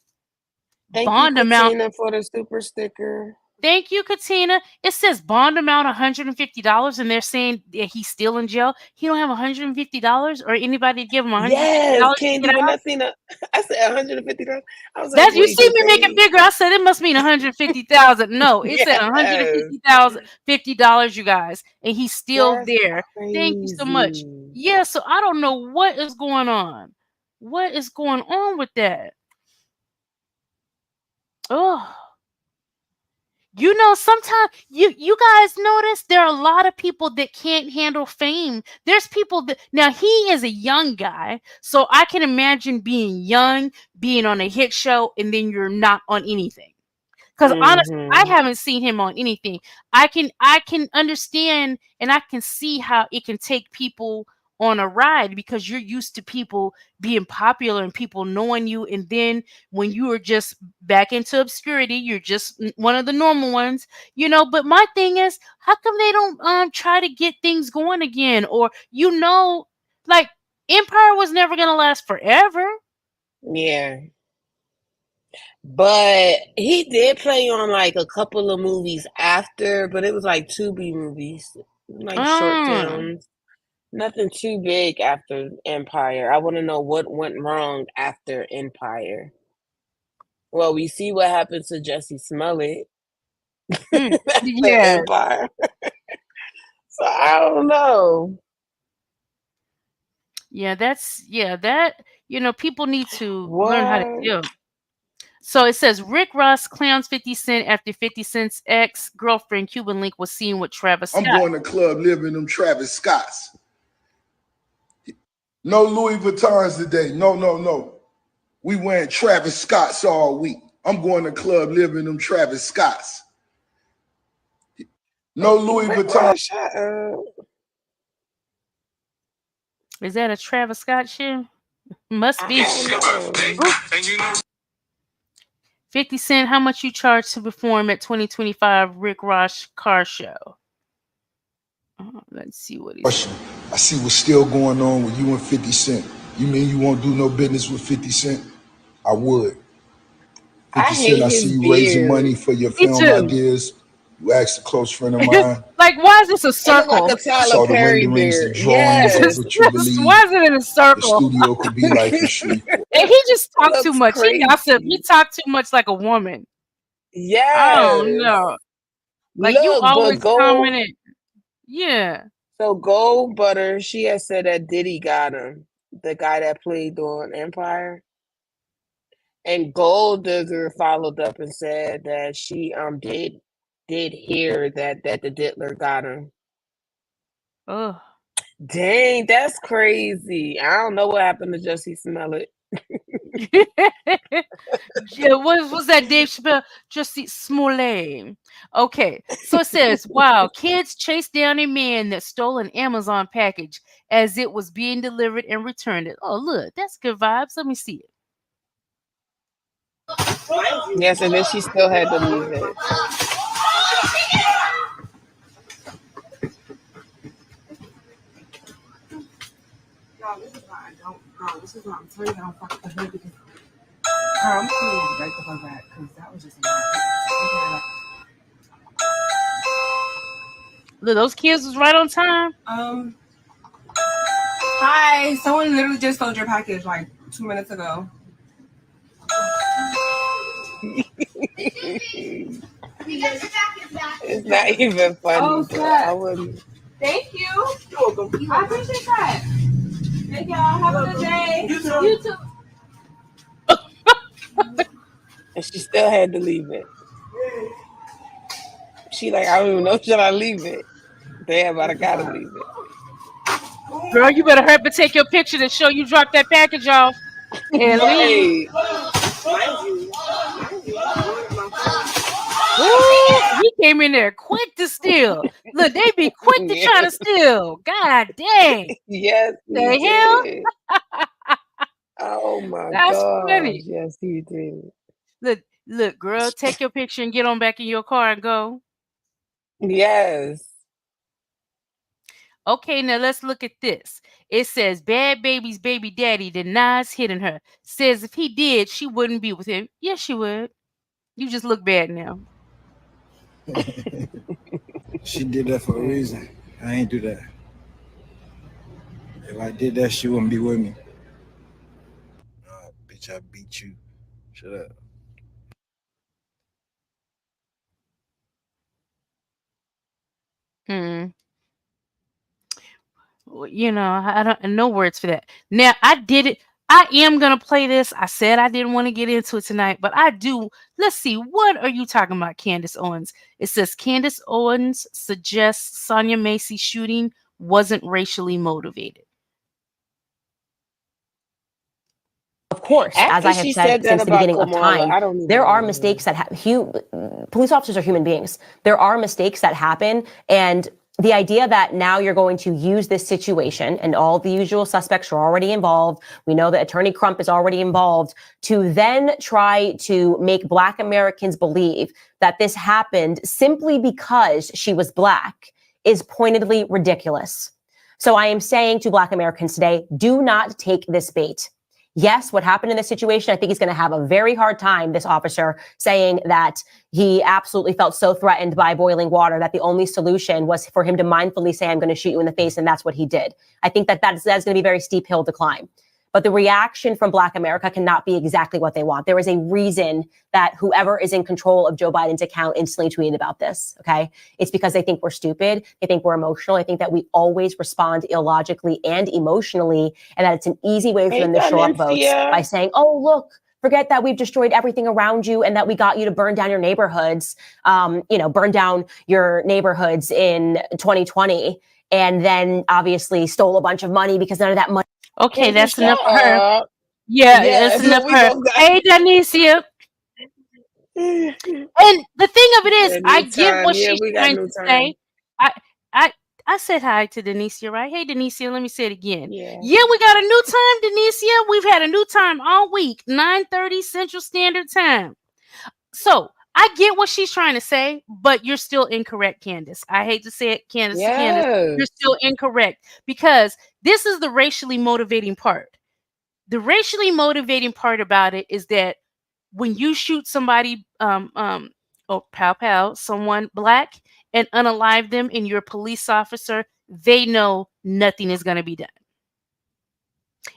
S2: Thank
S1: Bond
S2: you,
S1: amount.
S2: Katina, for the super sticker.
S1: Thank you, Katina. It says bond amount $150, and they're saying that he's still in jail. He don't have $150, or anybody to give him $150.
S2: Yes,
S1: to
S2: Candy,
S1: get
S2: when
S1: out?
S2: I seen that, I said $150. I was like,
S1: That's, you
S2: wait,
S1: see
S2: did
S1: me make it
S2: they?
S1: bigger. I said it must mean $150,000. No, it said
S2: Yes,
S1: $150,050, you guys, and he's still
S2: that's
S1: there. Thank you so much.
S2: crazy.
S1: Yeah, so I don't know what is going on. What is going on with that? Oh. You know, sometimes you guys notice there are a lot of people that can't handle fame. There's people that, now he is a young guy, so I can imagine being young, being on a hit show, and then you're not on anything. Because honestly, I haven't seen him on anything. I can understand, and I can see how it can take people on a ride, because you're used to people being popular and people knowing you, and then when you are just back into obscurity, you're just one of the normal ones, you know. But my thing is, how come they don't try to get things going again? Or, you know, like, Empire was never gonna last forever.
S2: Yeah. But he did play on like a couple of movies after, but it was like 2B movies, like short films. Nothing too big after Empire. I want to know what went wrong after Empire. Well, we see what happened to Jussie Smollett after
S1: Yeah.
S2: Empire. So I don't know.
S1: Yeah, that, you know, people need to learn how to deal. So it says Rick Ross clowns 50 Cent after 50 Cent's ex-girlfriend Cuban Link was seen with Travis Scott.
S12: I'm going to club living them Travis Scotts. No Louis Vuittons today. No. We wearing Travis Scotts all week. I'm going to club living them Travis Scotts. No Louis Vuitton.
S1: Is that a Travis Scott shoe? Must be. 50 Cent, how much you charge to perform at 2025 Rick Ross car show? Let's see what he's
S12: saying. I see what's still going on with you and 50 Cent. You mean you won't do no business with 50 Cent? I would. 50 Cent, I see you raising money for your film ideas. You asked a close friend of mine.
S1: Like, why is this a circle?
S2: Like a Tyler Perry beard.
S12: Yes. What you believe
S1: why is it in a circle?
S12: The studio could be like for sure.
S1: And he just talked too much.
S2: Crazy.
S1: He talked too much like a woman.
S2: Yes.
S1: I don't know. Like, look, you always commented. Yeah.
S2: So Gold Butter, she has said that Diddy got him, the guy that played on Empire. And Gold Digger followed up and said that she did hear that the Diddler got him.
S1: Oh,
S2: dang, that's crazy. I don't know what happened to Jussie Smollett.
S1: Yeah, what was that, Dave Chappelle? Jussie Smollett. Okay, so it says, wow, kids chased down a man that stole an Amazon package as it was being delivered and returned it. Oh, look, that's good vibes. Let me see it.
S2: Yes, and then she still had the music.
S13: This is why I'm telling you I don't fuck with the hood, because I'm going to break the fuck back, because that was just a
S1: Look, those kids was right on time.
S13: Hi, someone literally just stole your package like 2 minutes ago.
S2: It's not even funny.
S13: Oh,
S2: but
S13: snap.
S2: I wouldn't.
S13: Thank you. You're welcome. I appreciate that. Thank y'all. Have a good day. You too.
S2: And she still had to leave it. She like, I don't even know, should I leave it? Damn, but I gotta leave it.
S1: Girl, you better hurry up and take your picture to show you dropped that package off and leave. Ooh, he came in there quick to steal. Look, they be quick to try to steal. God dang.
S2: Yes, he
S1: The hell?
S2: did. Oh my
S1: That's
S2: gosh.
S1: funny.
S2: Yes, he did.
S1: Look, girl, take your picture and get on back in your car and go.
S2: Yes.
S1: Okay, now let's look at this. It says Bad Baby's baby daddy denies hitting her. Says if he did, she wouldn't be with him. Yes, she would. You just look bad now.
S14: She did that for a reason. I ain't do that. If I did that, she wouldn't be with me. Bitch, I beat you. Shut up.
S1: You know, I don't no words for that. Now I did it. I am gonna play this. I said I didn't want to get into it tonight, but I do. Let's see. What are you talking about, Candace Owens? It says Candace Owens suggests Sonia Macy shooting wasn't racially motivated.
S15: Of course, as I have said since the beginning of time, there are mistakes that police officers are human beings. There are mistakes that happen, and the idea that now you're going to use this situation and all the usual suspects are already involved. We know that Attorney Crump is already involved to then try to make Black Americans believe that this happened simply because she was Black is pointedly ridiculous. So I am saying to Black Americans today, do not take this bait. Yes, what happened in this situation, I think he's going to have a very hard time, this officer, saying that he absolutely felt so threatened by boiling water that the only solution was for him to mindfully say, I'm going to shoot you in the face. And that's what he did. I think that's going to be a very steep hill to climb. But the reaction from Black America cannot be exactly what they want. There is a reason that whoever is in control of Joe Biden's account instantly tweeted about this, okay? It's because they think we're stupid. They think we're emotional. I think that we always respond illogically and emotionally, and that it's an easy way for them to show up votes by saying, oh, look, forget that we've destroyed everything around you and that we got you to burn down your neighborhoods, burn down your neighborhoods in 2020, and then obviously stole a bunch of money because none of that money.
S1: Okay, that's enough for her. Yeah, that's enough for her. Hey, Danicia. And the thing of it is, I get what she's trying to say. I said hi to Danicia, right? Hey, Danicia, let me say it again. Yeah, we got a new time, Danicia. We've had a new time all week, 9:30 Central Standard Time. So I get what she's trying to say, but you're still incorrect, Candace. I hate to say it, Candace. Candace, you're still incorrect because this is the racially motivating part. The racially motivating part about it is that when you shoot somebody, someone Black and unalive them and you're a police officer, they know nothing is going to be done.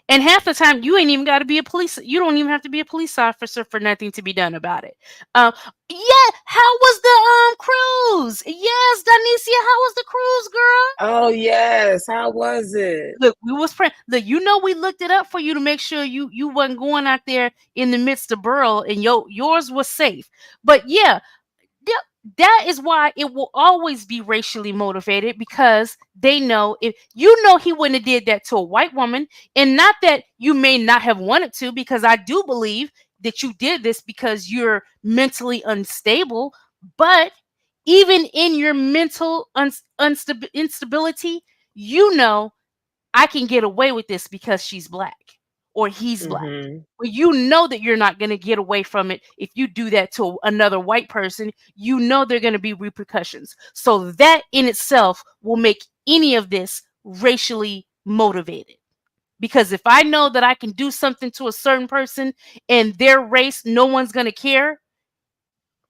S1: And half the time, you ain't even got to be a police. You don't even have to be a police officer for nothing to be done about it. How was the cruise? Yes, Danicia, how was the cruise, girl?
S2: Oh yes, how was it?
S1: Look, we was praying. Look, we looked it up for you to make sure you wasn't going out there in the midst of Burl and yours was safe. But yeah. That is why it will always be racially motivated, because they know if he wouldn't have did that to a white woman, and not that you may not have wanted to, because I do believe that you did this because you're mentally unstable. But even in your mental instability, I can get away with this because she's Black or he's Black. Well, you know that you're not going to get away from it if you do that to another white person. You know there are going to be repercussions. So that in itself will make any of this racially motivated. Because if I know that I can do something to a certain person and their race, no one's going to care.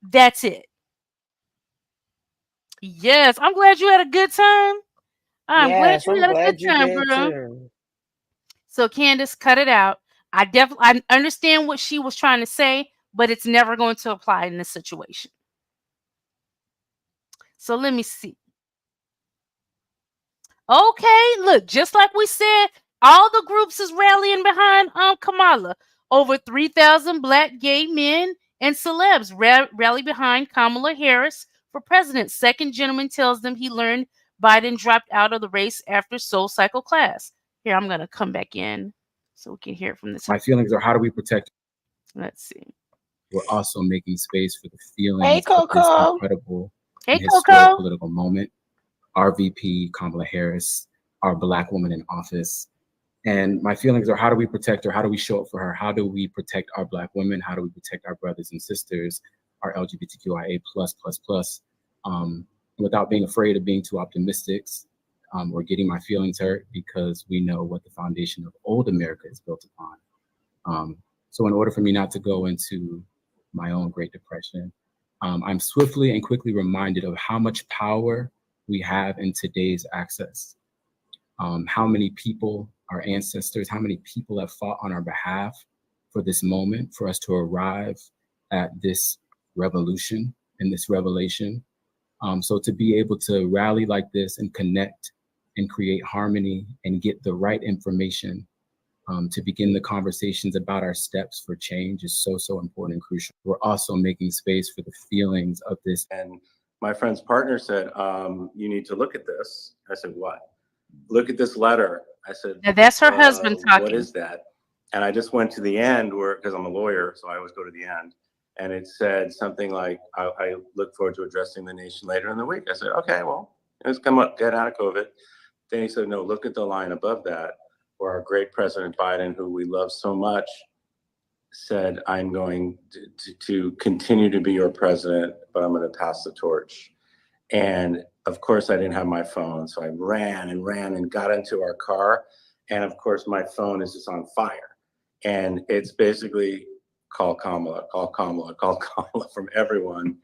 S1: That's it. Yes, I'm glad you had a good time. I'm glad you had a good time, girl. So Candace, cut it out. I understand what she was trying to say, but it's never going to apply in this situation. So let me see. Okay, look, just like we said, all the groups is rallying behind Kamala. Over 3,000 Black gay men and celebs rally behind Kamala Harris for president. Second gentleman tells them he learned Biden dropped out of the race after Soul Cycle class. Here, I'm going to come back in so we can hear it from this.
S16: My feelings are, how do we protect?
S1: Let's see.
S16: We're also making space for the feelings
S2: Hey,
S16: of this
S2: Coco.
S16: incredible
S1: Hey,
S16: and historic
S1: Coco.
S16: political moment. Our VP, Kamala Harris, our Black woman in office. And my feelings are, how do we protect her? How do we show up for her? How do we protect our Black women? How do we protect our brothers and sisters, our LGBTQIA++, without being afraid of being too optimistic or getting my feelings hurt, because we know what the foundation of old America is built upon. So in order for me not to go into my own Great Depression, I'm swiftly and quickly reminded of how much power we have in today's access. How many people, our ancestors, how many people have fought on our behalf for this moment, for us to arrive at this revolution and this revelation. So to be able to rally like this and connect and create harmony and get the right information to begin the conversations about our steps for change is so, so important and crucial. We're also making space for the feelings of this.
S17: And my friend's partner said, you need to look at this. I said, what? Look at this letter. I said,
S1: now that's her husband talking.
S17: What is that? And I just went to the end where, because I'm a lawyer, so I always go to the end. And it said something like, I look forward to addressing the nation later in the week. I said, okay, well, let's come up, get out of COVID. Then he said, no, look at the line above that, where our great President Biden, who we love so much, said, I'm going to continue to be your president, but I'm going to pass the torch. And of course, I didn't have my phone. So I ran and got into our car. And of course, my phone is just on fire. And it's basically call Kamala, call Kamala, call Kamala from everyone.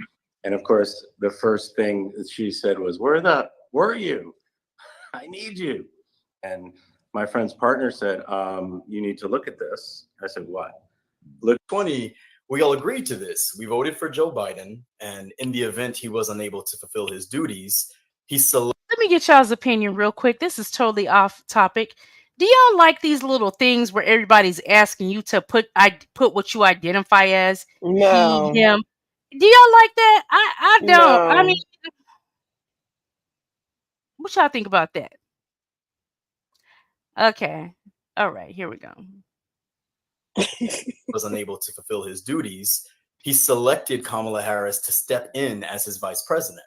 S17: And of course, the first thing that she said was, where are you? I need you. And my friend's partner said, you need to look at this. I said, what?
S18: Look, 20, we all agreed to this. We voted for Joe Biden, and in the event he was unable to fulfill his duties,
S1: let me get y'all's opinion real quick. This is totally off topic. Do y'all like these little things where everybody's asking you to put what you identify as?
S2: No.
S1: He, him. Do y'all like that? I don't.
S2: No.
S1: I mean, what y'all think about that? Okay. All right, here we go.
S18: was unable to fulfill his duties, he selected Kamala Harris to step in as his vice president.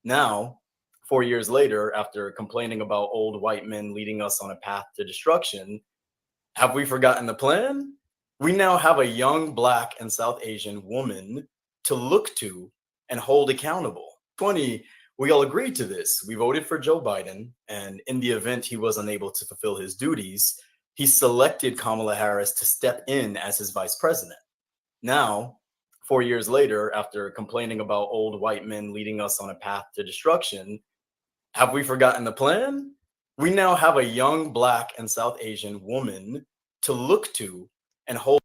S18: Now, 4 years later, after complaining about old white men leading us on a path to destruction, have we forgotten the plan? We now have a young Black and South Asian woman to look to and hold accountable. 20, we all agreed to this. We voted for Joe Biden, and in the event he was unable to fulfill his duties, he selected Kamala Harris to step in as his vice president. Now, 4 years later, after complaining about old white men leading us on a path to destruction, have we forgotten the plan? We now have a young Black and South Asian woman to look to and hold.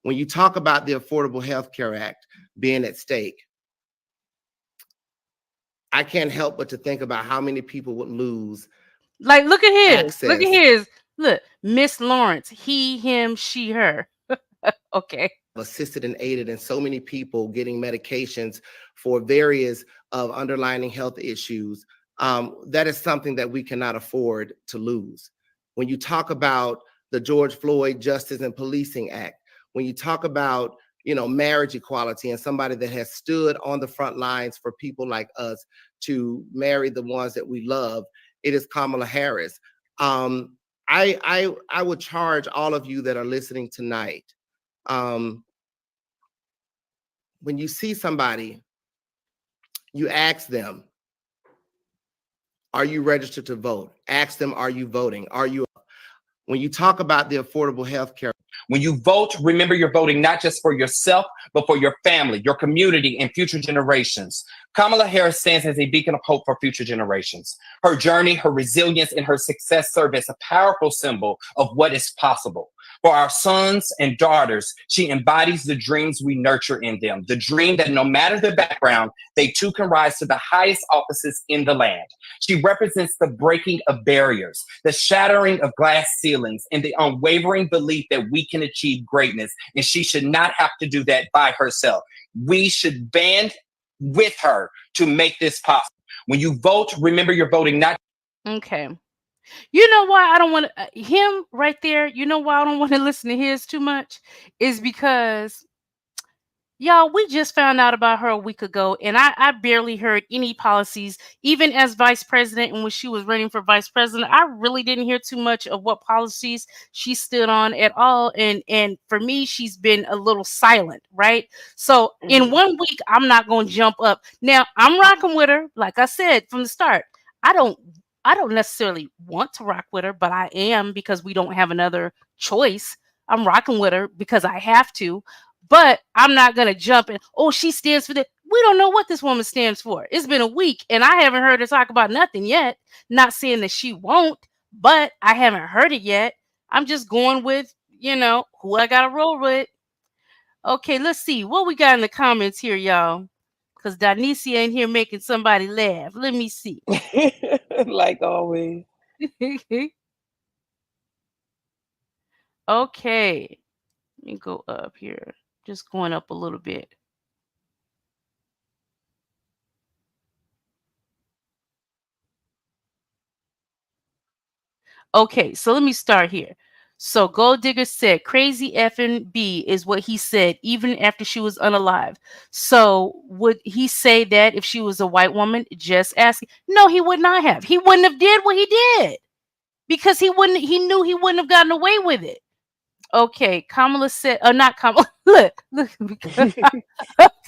S19: When you talk about the Affordable Health Care Act being at stake, I can't help but to think about how many people would lose.
S1: Like, look at his.
S19: Access.
S1: Look at his. Look, Miss Lawrence, he, him, she, her. Okay.
S19: Assisted and aided in so many people getting medications for various underlying health issues. That is something that we cannot afford to lose. When you talk about the George Floyd Justice and Policing Act, when you talk about, marriage equality and somebody that has stood on the front lines for people like us to marry the ones that we love, it is Kamala Harris. I would charge all of you that are listening tonight, when you see somebody, you ask them, are you registered to vote? Ask them, are you voting? When you talk about the affordable health care.
S20: When you vote, remember you're voting not just for yourself, but for your family, your community, and future generations. Kamala Harris stands as a beacon of hope for future generations. Her journey, her resilience, and her success serve as a powerful symbol of what is possible. For our sons and daughters, she embodies the dreams we nurture in them, the dream that no matter their background, they too can rise to the highest offices in the land. She represents the breaking of barriers, the shattering of glass ceilings, and the unwavering belief that we can achieve greatness, and she should not have to do that by herself. We should band with her to make this possible. When you vote, remember you're voting not.
S1: Okay. You know why I don't want him right there? You know why I don't want to listen to his too much? Is because, y'all, we just found out about her a week ago, and I barely heard any policies, even as vice president. And when she was running for vice president, I really didn't hear too much of what policies she stood on at all. And for me, she's been a little silent, right? So in 1 week, I'm not going to jump up. Now, I'm rocking with her. Like I said from the start, I don't necessarily want to rock with her, but I am because we don't have another choice. I'm rocking with her because I have to. But I'm not going to jump in. Oh, she stands for that. We don't know what this woman stands for. It's been a week and I haven't heard her talk about nothing yet. Not saying that she won't, but I haven't heard it yet. I'm just going with, who I got to roll with. Okay, let's see what we got in the comments here, y'all. Because Donicia in here making somebody laugh. Let me see.
S2: Like always.
S1: Okay. Let me go up here. Just going up a little bit. Okay, so let me start here. So Gold Digger said, crazy effing B is what he said, even after she was unalive. So would he say that if she was a white woman? Just asking. No, he would not have. He wouldn't have did what he did. Because he knew he wouldn't have gotten away with it. Okay, Kamala said, not Kamala. Look,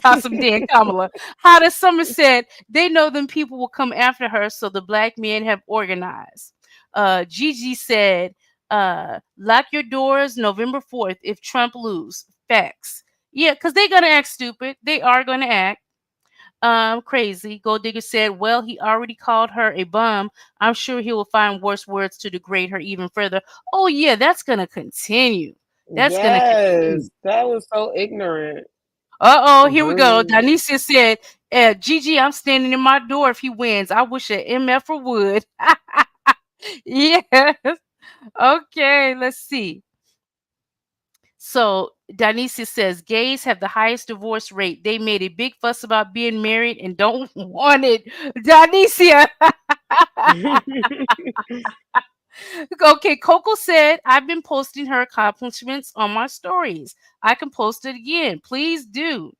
S1: Kasem Dan Kamala. How does Summer said, they know them people will come after her, so the black men have organized. Gigi said, lock your doors November 4th if Trump lose. Facts. Yeah, because they're going to act stupid. They are going to act crazy. Gold Digger said, well, he already called her a bum. I'm sure he will find worse words to degrade her even further. Oh, yeah, that's going to continue. That's going to continue.
S2: That was so ignorant.
S1: Uh-oh, here we go. Donicia said, Gigi, I'm standing in my door if he wins. I wish an MF would. Yes. Okay, let's see. So Donicia says gays have the highest divorce rate. They made a big fuss about being married and don't want it. Donicia. Okay, Coco said, I've been posting her accomplishments on my stories. I can post it again. Please do.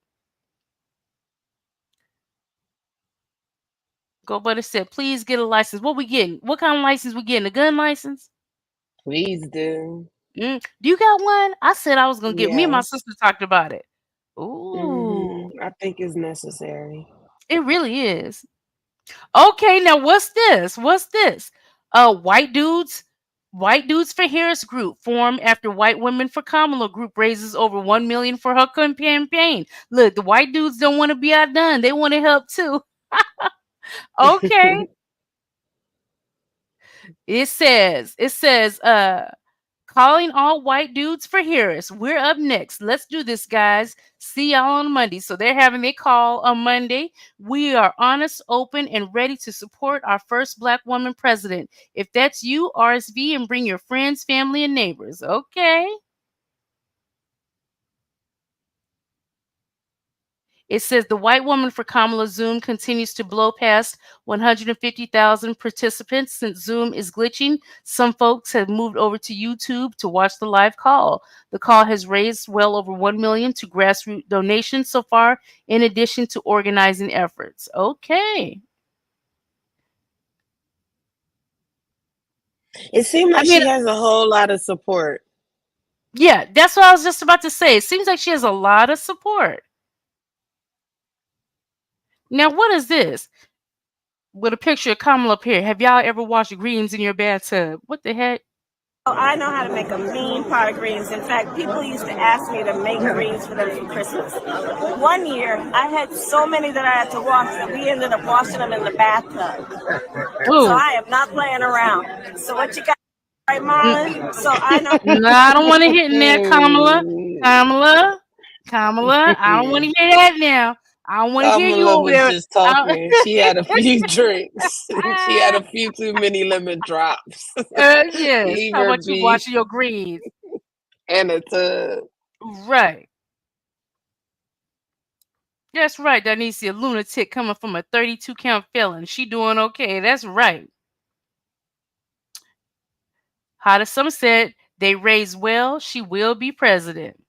S1: Go Butter said, please get a license. What we getting? What kind of license we getting? A gun license?
S2: Please do.
S1: Do you got one? I said I was going to get. Me and my sister talked about it. Ooh.
S2: I think it's necessary.
S1: It really is. Okay, now what's this? What's this? White dudes for Harris group formed after White Women for Kamala group raises over $1 million for her campaign. Look, the white dudes don't want to be outdone. They want to help too. Okay. It says, calling all white dudes for Harris. We're up next. Let's do this, guys. See y'all on Monday. So they're having their call on Monday. We are honest, open, and ready to support our first Black woman president. If that's you, RSV and bring your friends, family, and neighbors. Okay. It says the White Woman for Kamala Zoom continues to blow past 150,000 participants since Zoom is glitching. Some folks have moved over to YouTube to watch the live call. The call has raised well over $1 million to grassroots donations so far, in addition to organizing efforts. Okay.
S2: It seems like she has a whole lot of support.
S1: Yeah, that's what I was just about to say. It seems like she has a lot of support. Now, what is this? With a picture of Kamala up here. Have y'all ever washed greens in your bathtub? What the heck?
S21: Oh, I know how to make a mean pot of greens. In fact, people used to ask me to make greens for them for Christmas. One year, I had so many that I had to wash that we ended up washing them in the bathtub.
S1: Ooh.
S21: So I am not playing around. So what you got, right, Marlon? So I know.
S1: No, I don't want to hit in there, Kamala. Kamala, I don't want to hear that now. I don't want to hear you
S2: Kamala
S1: over
S2: was
S1: there.
S2: just talking. She had a few drinks. She had a few too many lemon drops.
S1: Yes.
S2: Leave
S1: How
S2: her
S1: about you
S2: be.
S1: washing your greens?
S2: And a tub.
S1: Right. That's right. That needs a lunatic coming from a 32 count felon. She doing okay. That's right. How some said they raised well, she will be president.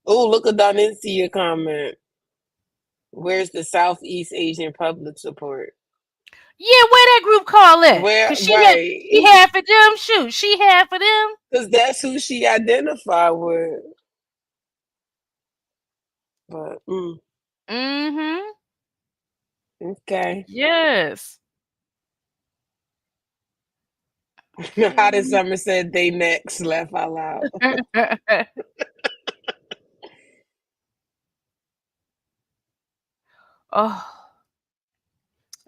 S2: Oh, look at Donicia comment. Where's the Southeast Asian public support?
S1: Yeah, where that group call at?
S2: Where,
S1: Cause she
S2: right.
S1: she had for them. Shoot, she had for them.
S2: Because that's who she identified with. But,
S1: Mm-hmm.
S2: Okay.
S1: Yes.
S2: How did Summer said they next? Laugh out loud.
S1: Oh.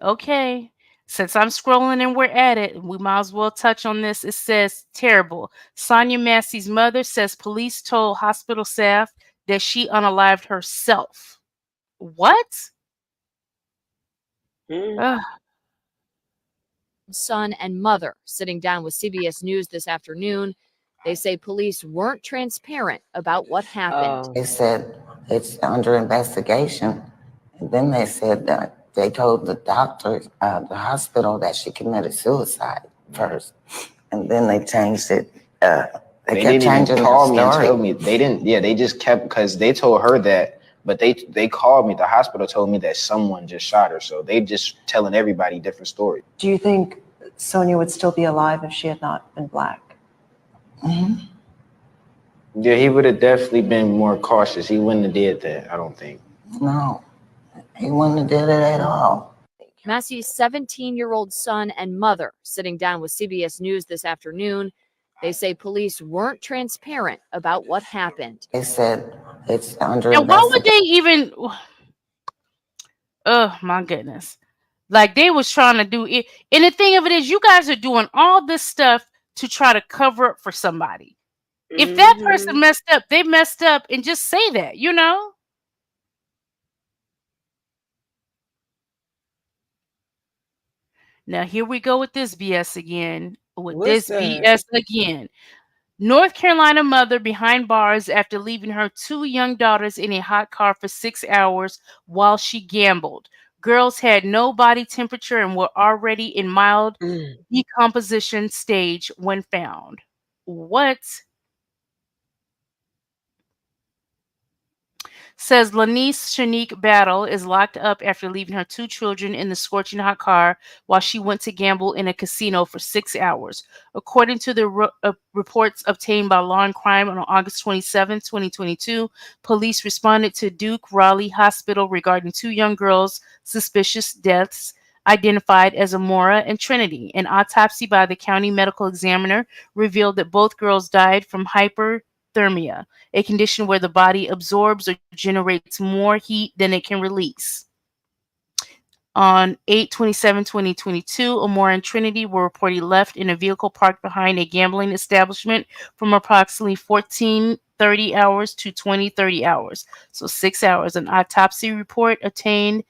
S1: Okay. Since I'm scrolling and we're at it, we might as well touch on this. It says terrible. Sonia Massey's mother says police told hospital staff that she unalived herself. What?
S22: Son and mother sitting down with CBS News this afternoon. They say police weren't transparent about what happened.
S23: They said it's under investigation. And then they said that they told the doctor, the hospital, that she committed suicide first. And then they changed it. They kept changing
S24: call
S23: the
S24: me and
S23: story.
S24: tell me. They didn't. Yeah, they just kept, because they told her that, but they called me. The hospital told me that someone just shot her. So they just telling everybody different story.
S25: Do you think Sonia would still be alive if she had not been Black?
S24: Yeah, he would have definitely been more cautious. He wouldn't have did that, I don't think.
S23: No, he wouldn't have did it at all.
S22: Massey's 17-year-old son and mother sitting down with CBS News this afternoon. They say police weren't transparent about what happened.
S23: They said it's under
S1: And why would
S23: investigation.
S1: they even? Oh my goodness! Like they was trying to do it. And the thing of it is, you guys are doing all this stuff to try to cover up for somebody. If that person messed up, they messed up, and just say that, you know. Now here we go with this BS again.
S2: What's that?
S1: BS again. North Carolina mother behind bars after leaving her 2 young daughters in a hot car for 6 hours while she gambled. Girls had no body temperature and were already in mild decomposition stage when found. What? Says Lanice Shanique Battle is locked up after leaving her 2 children in the scorching hot car while she went to gamble in a casino for 6 hours. According to the reports obtained by Law and Crime on August 27, 2022, police responded to Duke Raleigh Hospital regarding 2 young girls' suspicious deaths identified as Amora and Trinity. An autopsy by the county medical examiner revealed that both girls died from hyperthermia, a condition where the body absorbs or generates more heat than it can release. On 8/27/2022, Amora and Trinity were reportedly left in a vehicle parked behind a gambling establishment from approximately 14:30 hours to 20:30 hours. So 6 hours. An autopsy report obtained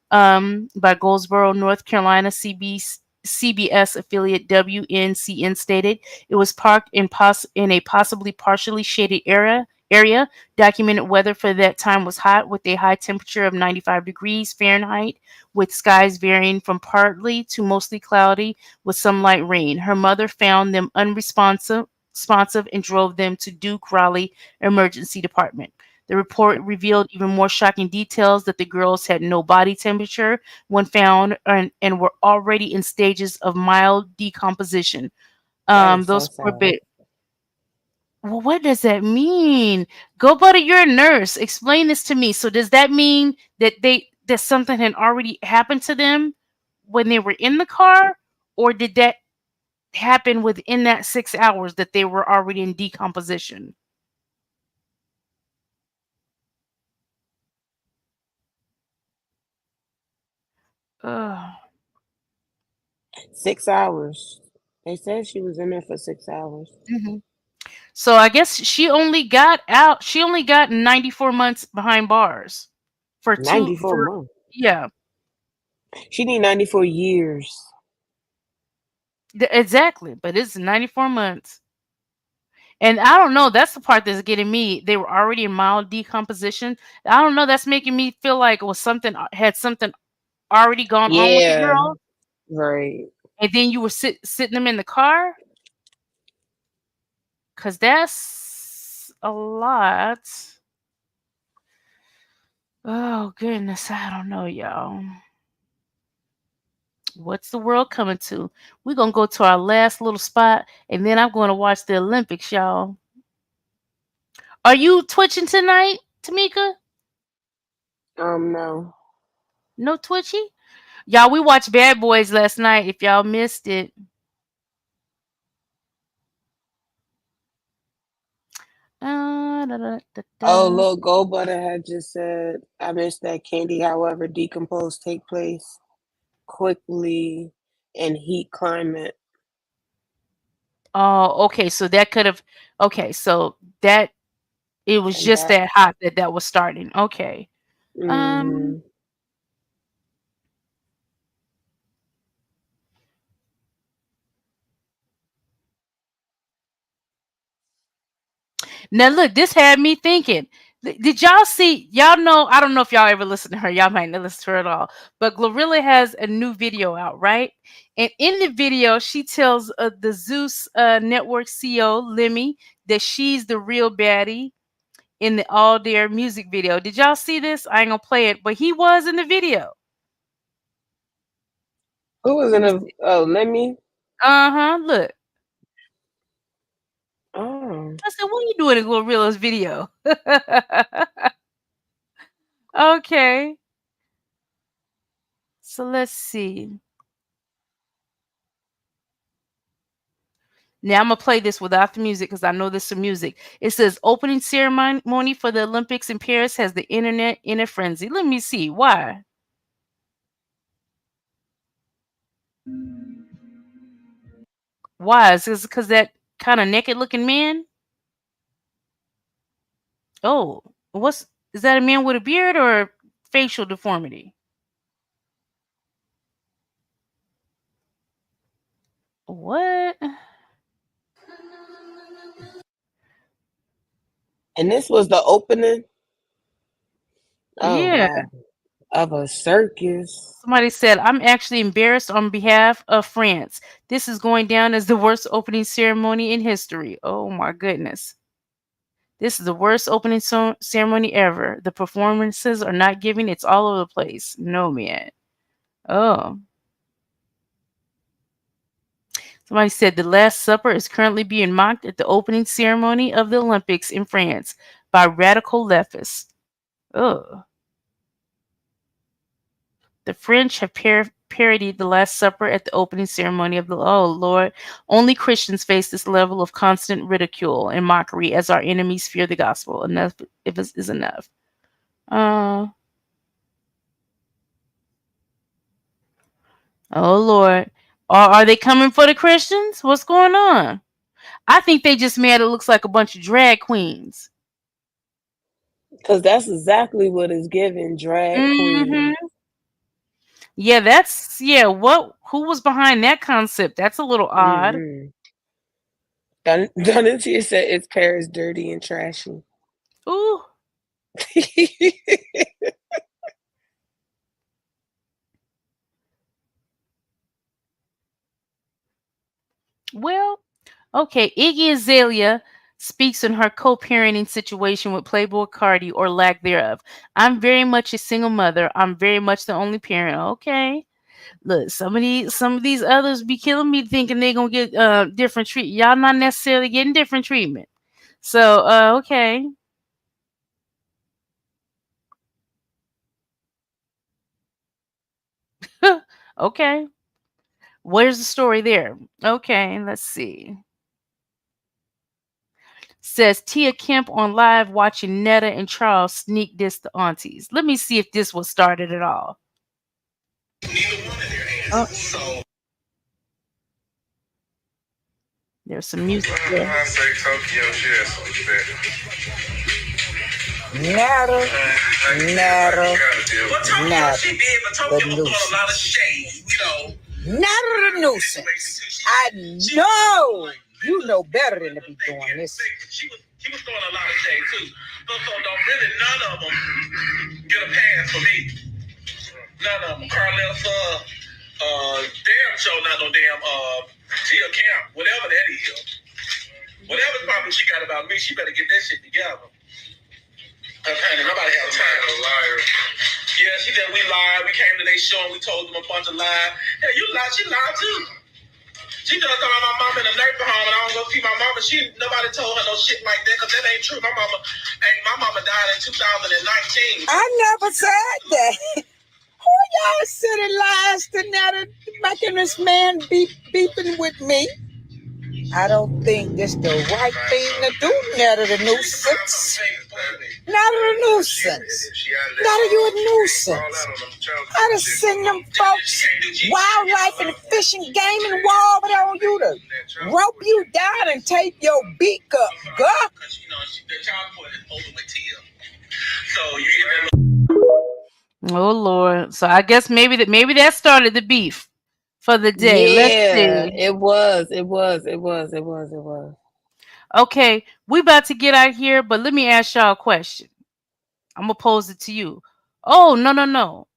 S1: by Goldsboro, North Carolina CBS affiliate WNCN stated it was parked in a possibly partially shaded area. Documented weather for that time was hot with a high temperature of 95 degrees Fahrenheit, with skies varying from partly to mostly cloudy with some light rain. Her mother found them unresponsive and drove them to Duke Raleigh Emergency Department. The report revealed even more shocking details that the girls had no body temperature when found and were already in stages of mild decomposition. Those were bit. Well, what does that mean? Go, buddy, you're a nurse. Explain this to me. So does that mean that something had already happened to them when they were in the car, or did that? happened within that 6 hours that they were already in decomposition? Ugh.
S2: 6 hours. They said she was in there for 6 hours.
S1: So I guess she only got out. She only got 94 months behind bars for
S2: 94 months.
S1: Yeah,
S2: She need 94 years.
S1: exactly. But it's 94 months. And I don't know. That's the part that's getting me. They were already in mild decomposition. I don't know. That's making me feel like it was something already gone on with the
S2: Yeah.
S1: girl.
S2: Right.
S1: And then you were sitting them in the car. Cause that's a lot. Oh goodness, I don't know, y'all. What's the world coming to? We're gonna go to our last little spot, and then I'm gonna watch the Olympics, y'all. Are you twitching tonight, Tamika?
S2: No.
S1: No twitchy? Y'all, we watched Bad Boys last night. If y'all missed it.
S2: Oh, look, Gold Butter had just said, I missed that. Candy, however, decompose take place quickly in heat climate.
S1: Oh, okay. So that could have. Okay, so that it was
S2: And
S1: just
S2: that.
S1: that hot that was starting. Okay.
S2: Mhm.
S1: Now look, this had me thinking. Did y'all see? Y'all know? I don't know if y'all ever listen to her. Y'all might not listen to her at all. But Glorilla has a new video out, right? And in the video, she tells the Zeus Network CEO Lemmy that she's the real baddie in the All Dare music video. Did y'all see this? I ain't gonna play it, but he was in the video.
S2: Who was in the? Oh, Lemmy.
S1: Look.
S2: Oh.
S1: I said, what are you doing in Glorilla's video? Okay. So let's see. Now I'm gonna play this without the music because I know there's some music. It says opening ceremony for the Olympics in Paris has the internet in a frenzy. Let me see why. Why? Is this because that kind of naked looking man? Oh, is that a man with a beard or facial deformity? What?
S2: And this was the opening. Oh,
S1: Yeah.
S2: wow. Of a circus.
S1: Somebody said, I'm actually embarrassed on behalf of France. This is going down as the worst opening ceremony in history. Oh my goodness. This is the worst opening ceremony ever. The performances are not giving. It's all over the place. No, man. Oh. Somebody said the Last Supper is currently being mocked at the opening ceremony of the Olympics in France by radical leftists. Oh. The French have parodied the Last Supper at the opening ceremony of the. Oh Lord! Only Christians face this level of constant ridicule and mockery, as our enemies fear the gospel. Enough if it is enough. Oh Lord! Are they coming for the Christians? What's going on? I think they just made it looks like a bunch of drag queens.
S2: Because that's exactly what is given, drag queen.
S1: Yeah, who was behind that concept? That's a little odd.
S2: Donatia said it's Paris dirty and trashy.
S1: Ooh. Well, okay. Iggy Azalea speaks on her co-parenting situation with Playboy Cardi or lack thereof. I'm very much a single mother. I'm very much the only parent. Okay. Look, some of these others be killing me thinking they're gonna get different treatment. Y'all not necessarily getting different treatment. So okay. Okay. Where's the story there? Okay, let's see. Says Tia Kemp on live watching Netta and Charles sneak diss the aunties. Let me see if this was started at all. Oh. There's some music there.
S3: Netta. Netta the nuisance. I know you know better than to be doing this.
S4: She was throwing a lot of shade too. So don't really none of them get a pass for me. None of them. Carl's damn show, not no damn Tia Camp, whatever that is. Whatever problem she got about me, she better get that shit together. Honey, nobody has time. A liar. Yeah, she said we lied. We came to their show and we told them a bunch of lies. Hey, you lied. She lied too. She just told my mom in a nursing home and I don't go see my mama. Nobody told her no shit like that because that ain't true. My mama died in 2019.
S3: I never said that. Who y'all sitting lies to Netta making this man beefing with me? I don't think this the right thing to do, Netta the nuisance. Netta the nuisance. Netta, you a nuisance. I done seen them folks, wildlife and fishing game and wall over there on you to rope you down and tape your beak up, girl.
S1: Oh Lord. So I guess maybe that started the beef for the day.
S2: Yeah,
S1: Let's see.
S2: It was.
S1: Okay, we about to get out here, but let me ask y'all a question. I'm gonna pose it to you. Oh, no.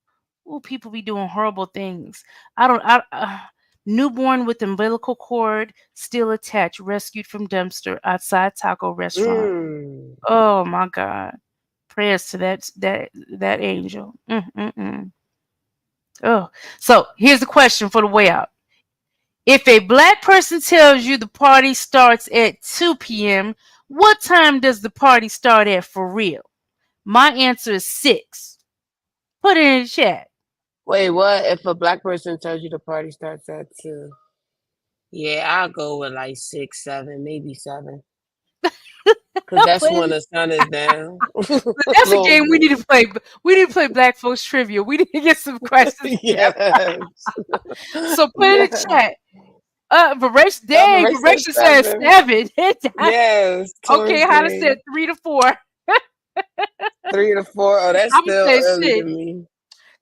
S1: Oh, people be doing horrible things. Newborn with umbilical cord still attached, rescued from dumpster outside taco restaurant. Oh my God. Prayers to that angel. Oh, so here's the question for the way out. If a black person tells you the party starts at 2 p.m., what time does the party start at for real? My answer is 6. Put it in the chat.
S2: Wait, what? If a black person tells you the party starts at 2? Yeah, I'll go with like 6, 7, maybe 7. Because that's when the sun is down.
S1: That's a game we need to play. We need to play Black Folks Trivia. We need to get some questions.
S2: Yes.
S1: So put it in the chat. Veracious says 7.
S2: Yes.
S1: Okay, Hannah said 3 to 4.
S2: 3 to 4. Oh, that's still early to me.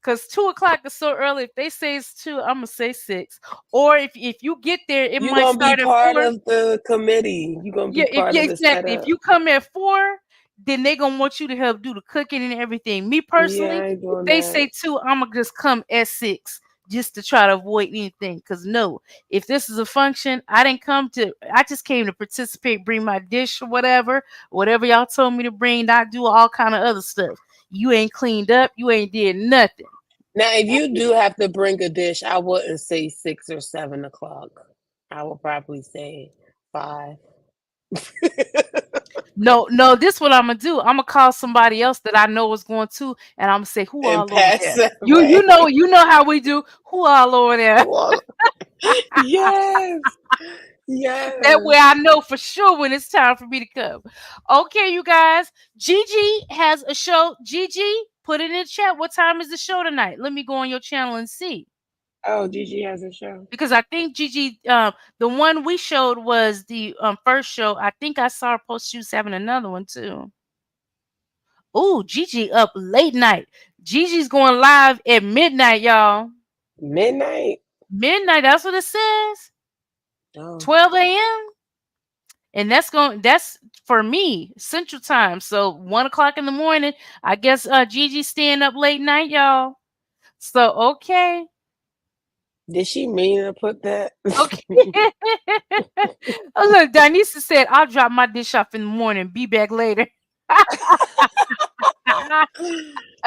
S1: Because 2 o'clock is so early. If they say it's 2, I'm gonna say 6. Or if you get there, it might start at 4.
S2: You're gonna be part of the committee. You're gonna be part of the
S1: exactly.
S2: setup.
S1: If you come at 4, then they're gonna want you to help do the cooking and everything. Me personally, if they say 2, I'm gonna just come at 6 just to try to avoid anything. Because no, if this is a function, I just came to participate, bring my dish or whatever y'all told me to bring, not do all kind of other stuff. You ain't cleaned up. You ain't did nothing.
S2: Now, if you do have to bring a dish, I wouldn't say 6 or 7 o'clock. I would probably say 5.
S1: No, this is what I'm gonna do. I'm gonna call somebody else that I know is going to, and I'm gonna say, "Who all over there?" You know how we do. Who all over there?
S2: Yes. Yeah.
S1: That way I know for sure when it's time for me to come. Okay, you guys. Gigi has a show. Gigi, put it in the chat. What time is the show tonight? Let me go on your channel and see.
S2: Oh, Gigi has a show.
S1: Because I think Gigi, the one we showed was the first show. I think I saw her post she was having another one too. Oh, Gigi up late night. Gigi's going live at midnight, y'all.
S2: Midnight?
S1: That's what it says. 12 a.m. And that's for me Central Time. So 1 o'clock in the morning. I guess Gigi's staying up late night, y'all. So okay.
S2: Did she mean to put that?
S1: Okay. Oh, look, Danisa said, "I'll drop my dish off in the morning. Be back later."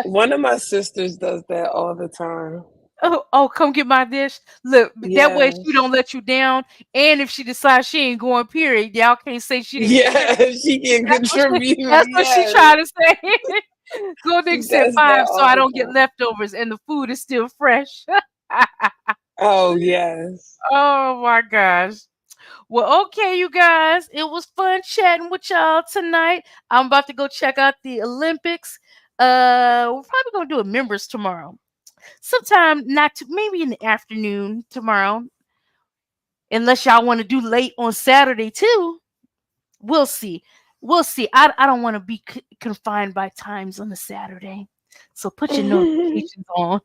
S2: One of my sisters does that all the time.
S1: Oh, come get my dish. Look, that way she don't let you down. And if she decides she ain't going, period, y'all can't say she didn't.
S2: Yeah, she can contribute.
S1: That's what she tried to say. Go nigga said 5, so I don't get leftovers and the food is still fresh.
S2: Oh, yes.
S1: Oh my gosh. Well, okay, you guys. It was fun chatting with y'all tonight. I'm about to go check out the Olympics. We're probably gonna do a members tomorrow. Sometime maybe in the afternoon tomorrow. Unless y'all want to do late on Saturday too. We'll see. We'll see. I don't want to be confined by times on a Saturday. So put your notifications on.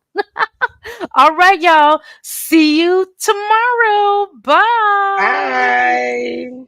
S1: All right, y'all. See you tomorrow. Bye.
S2: Bye.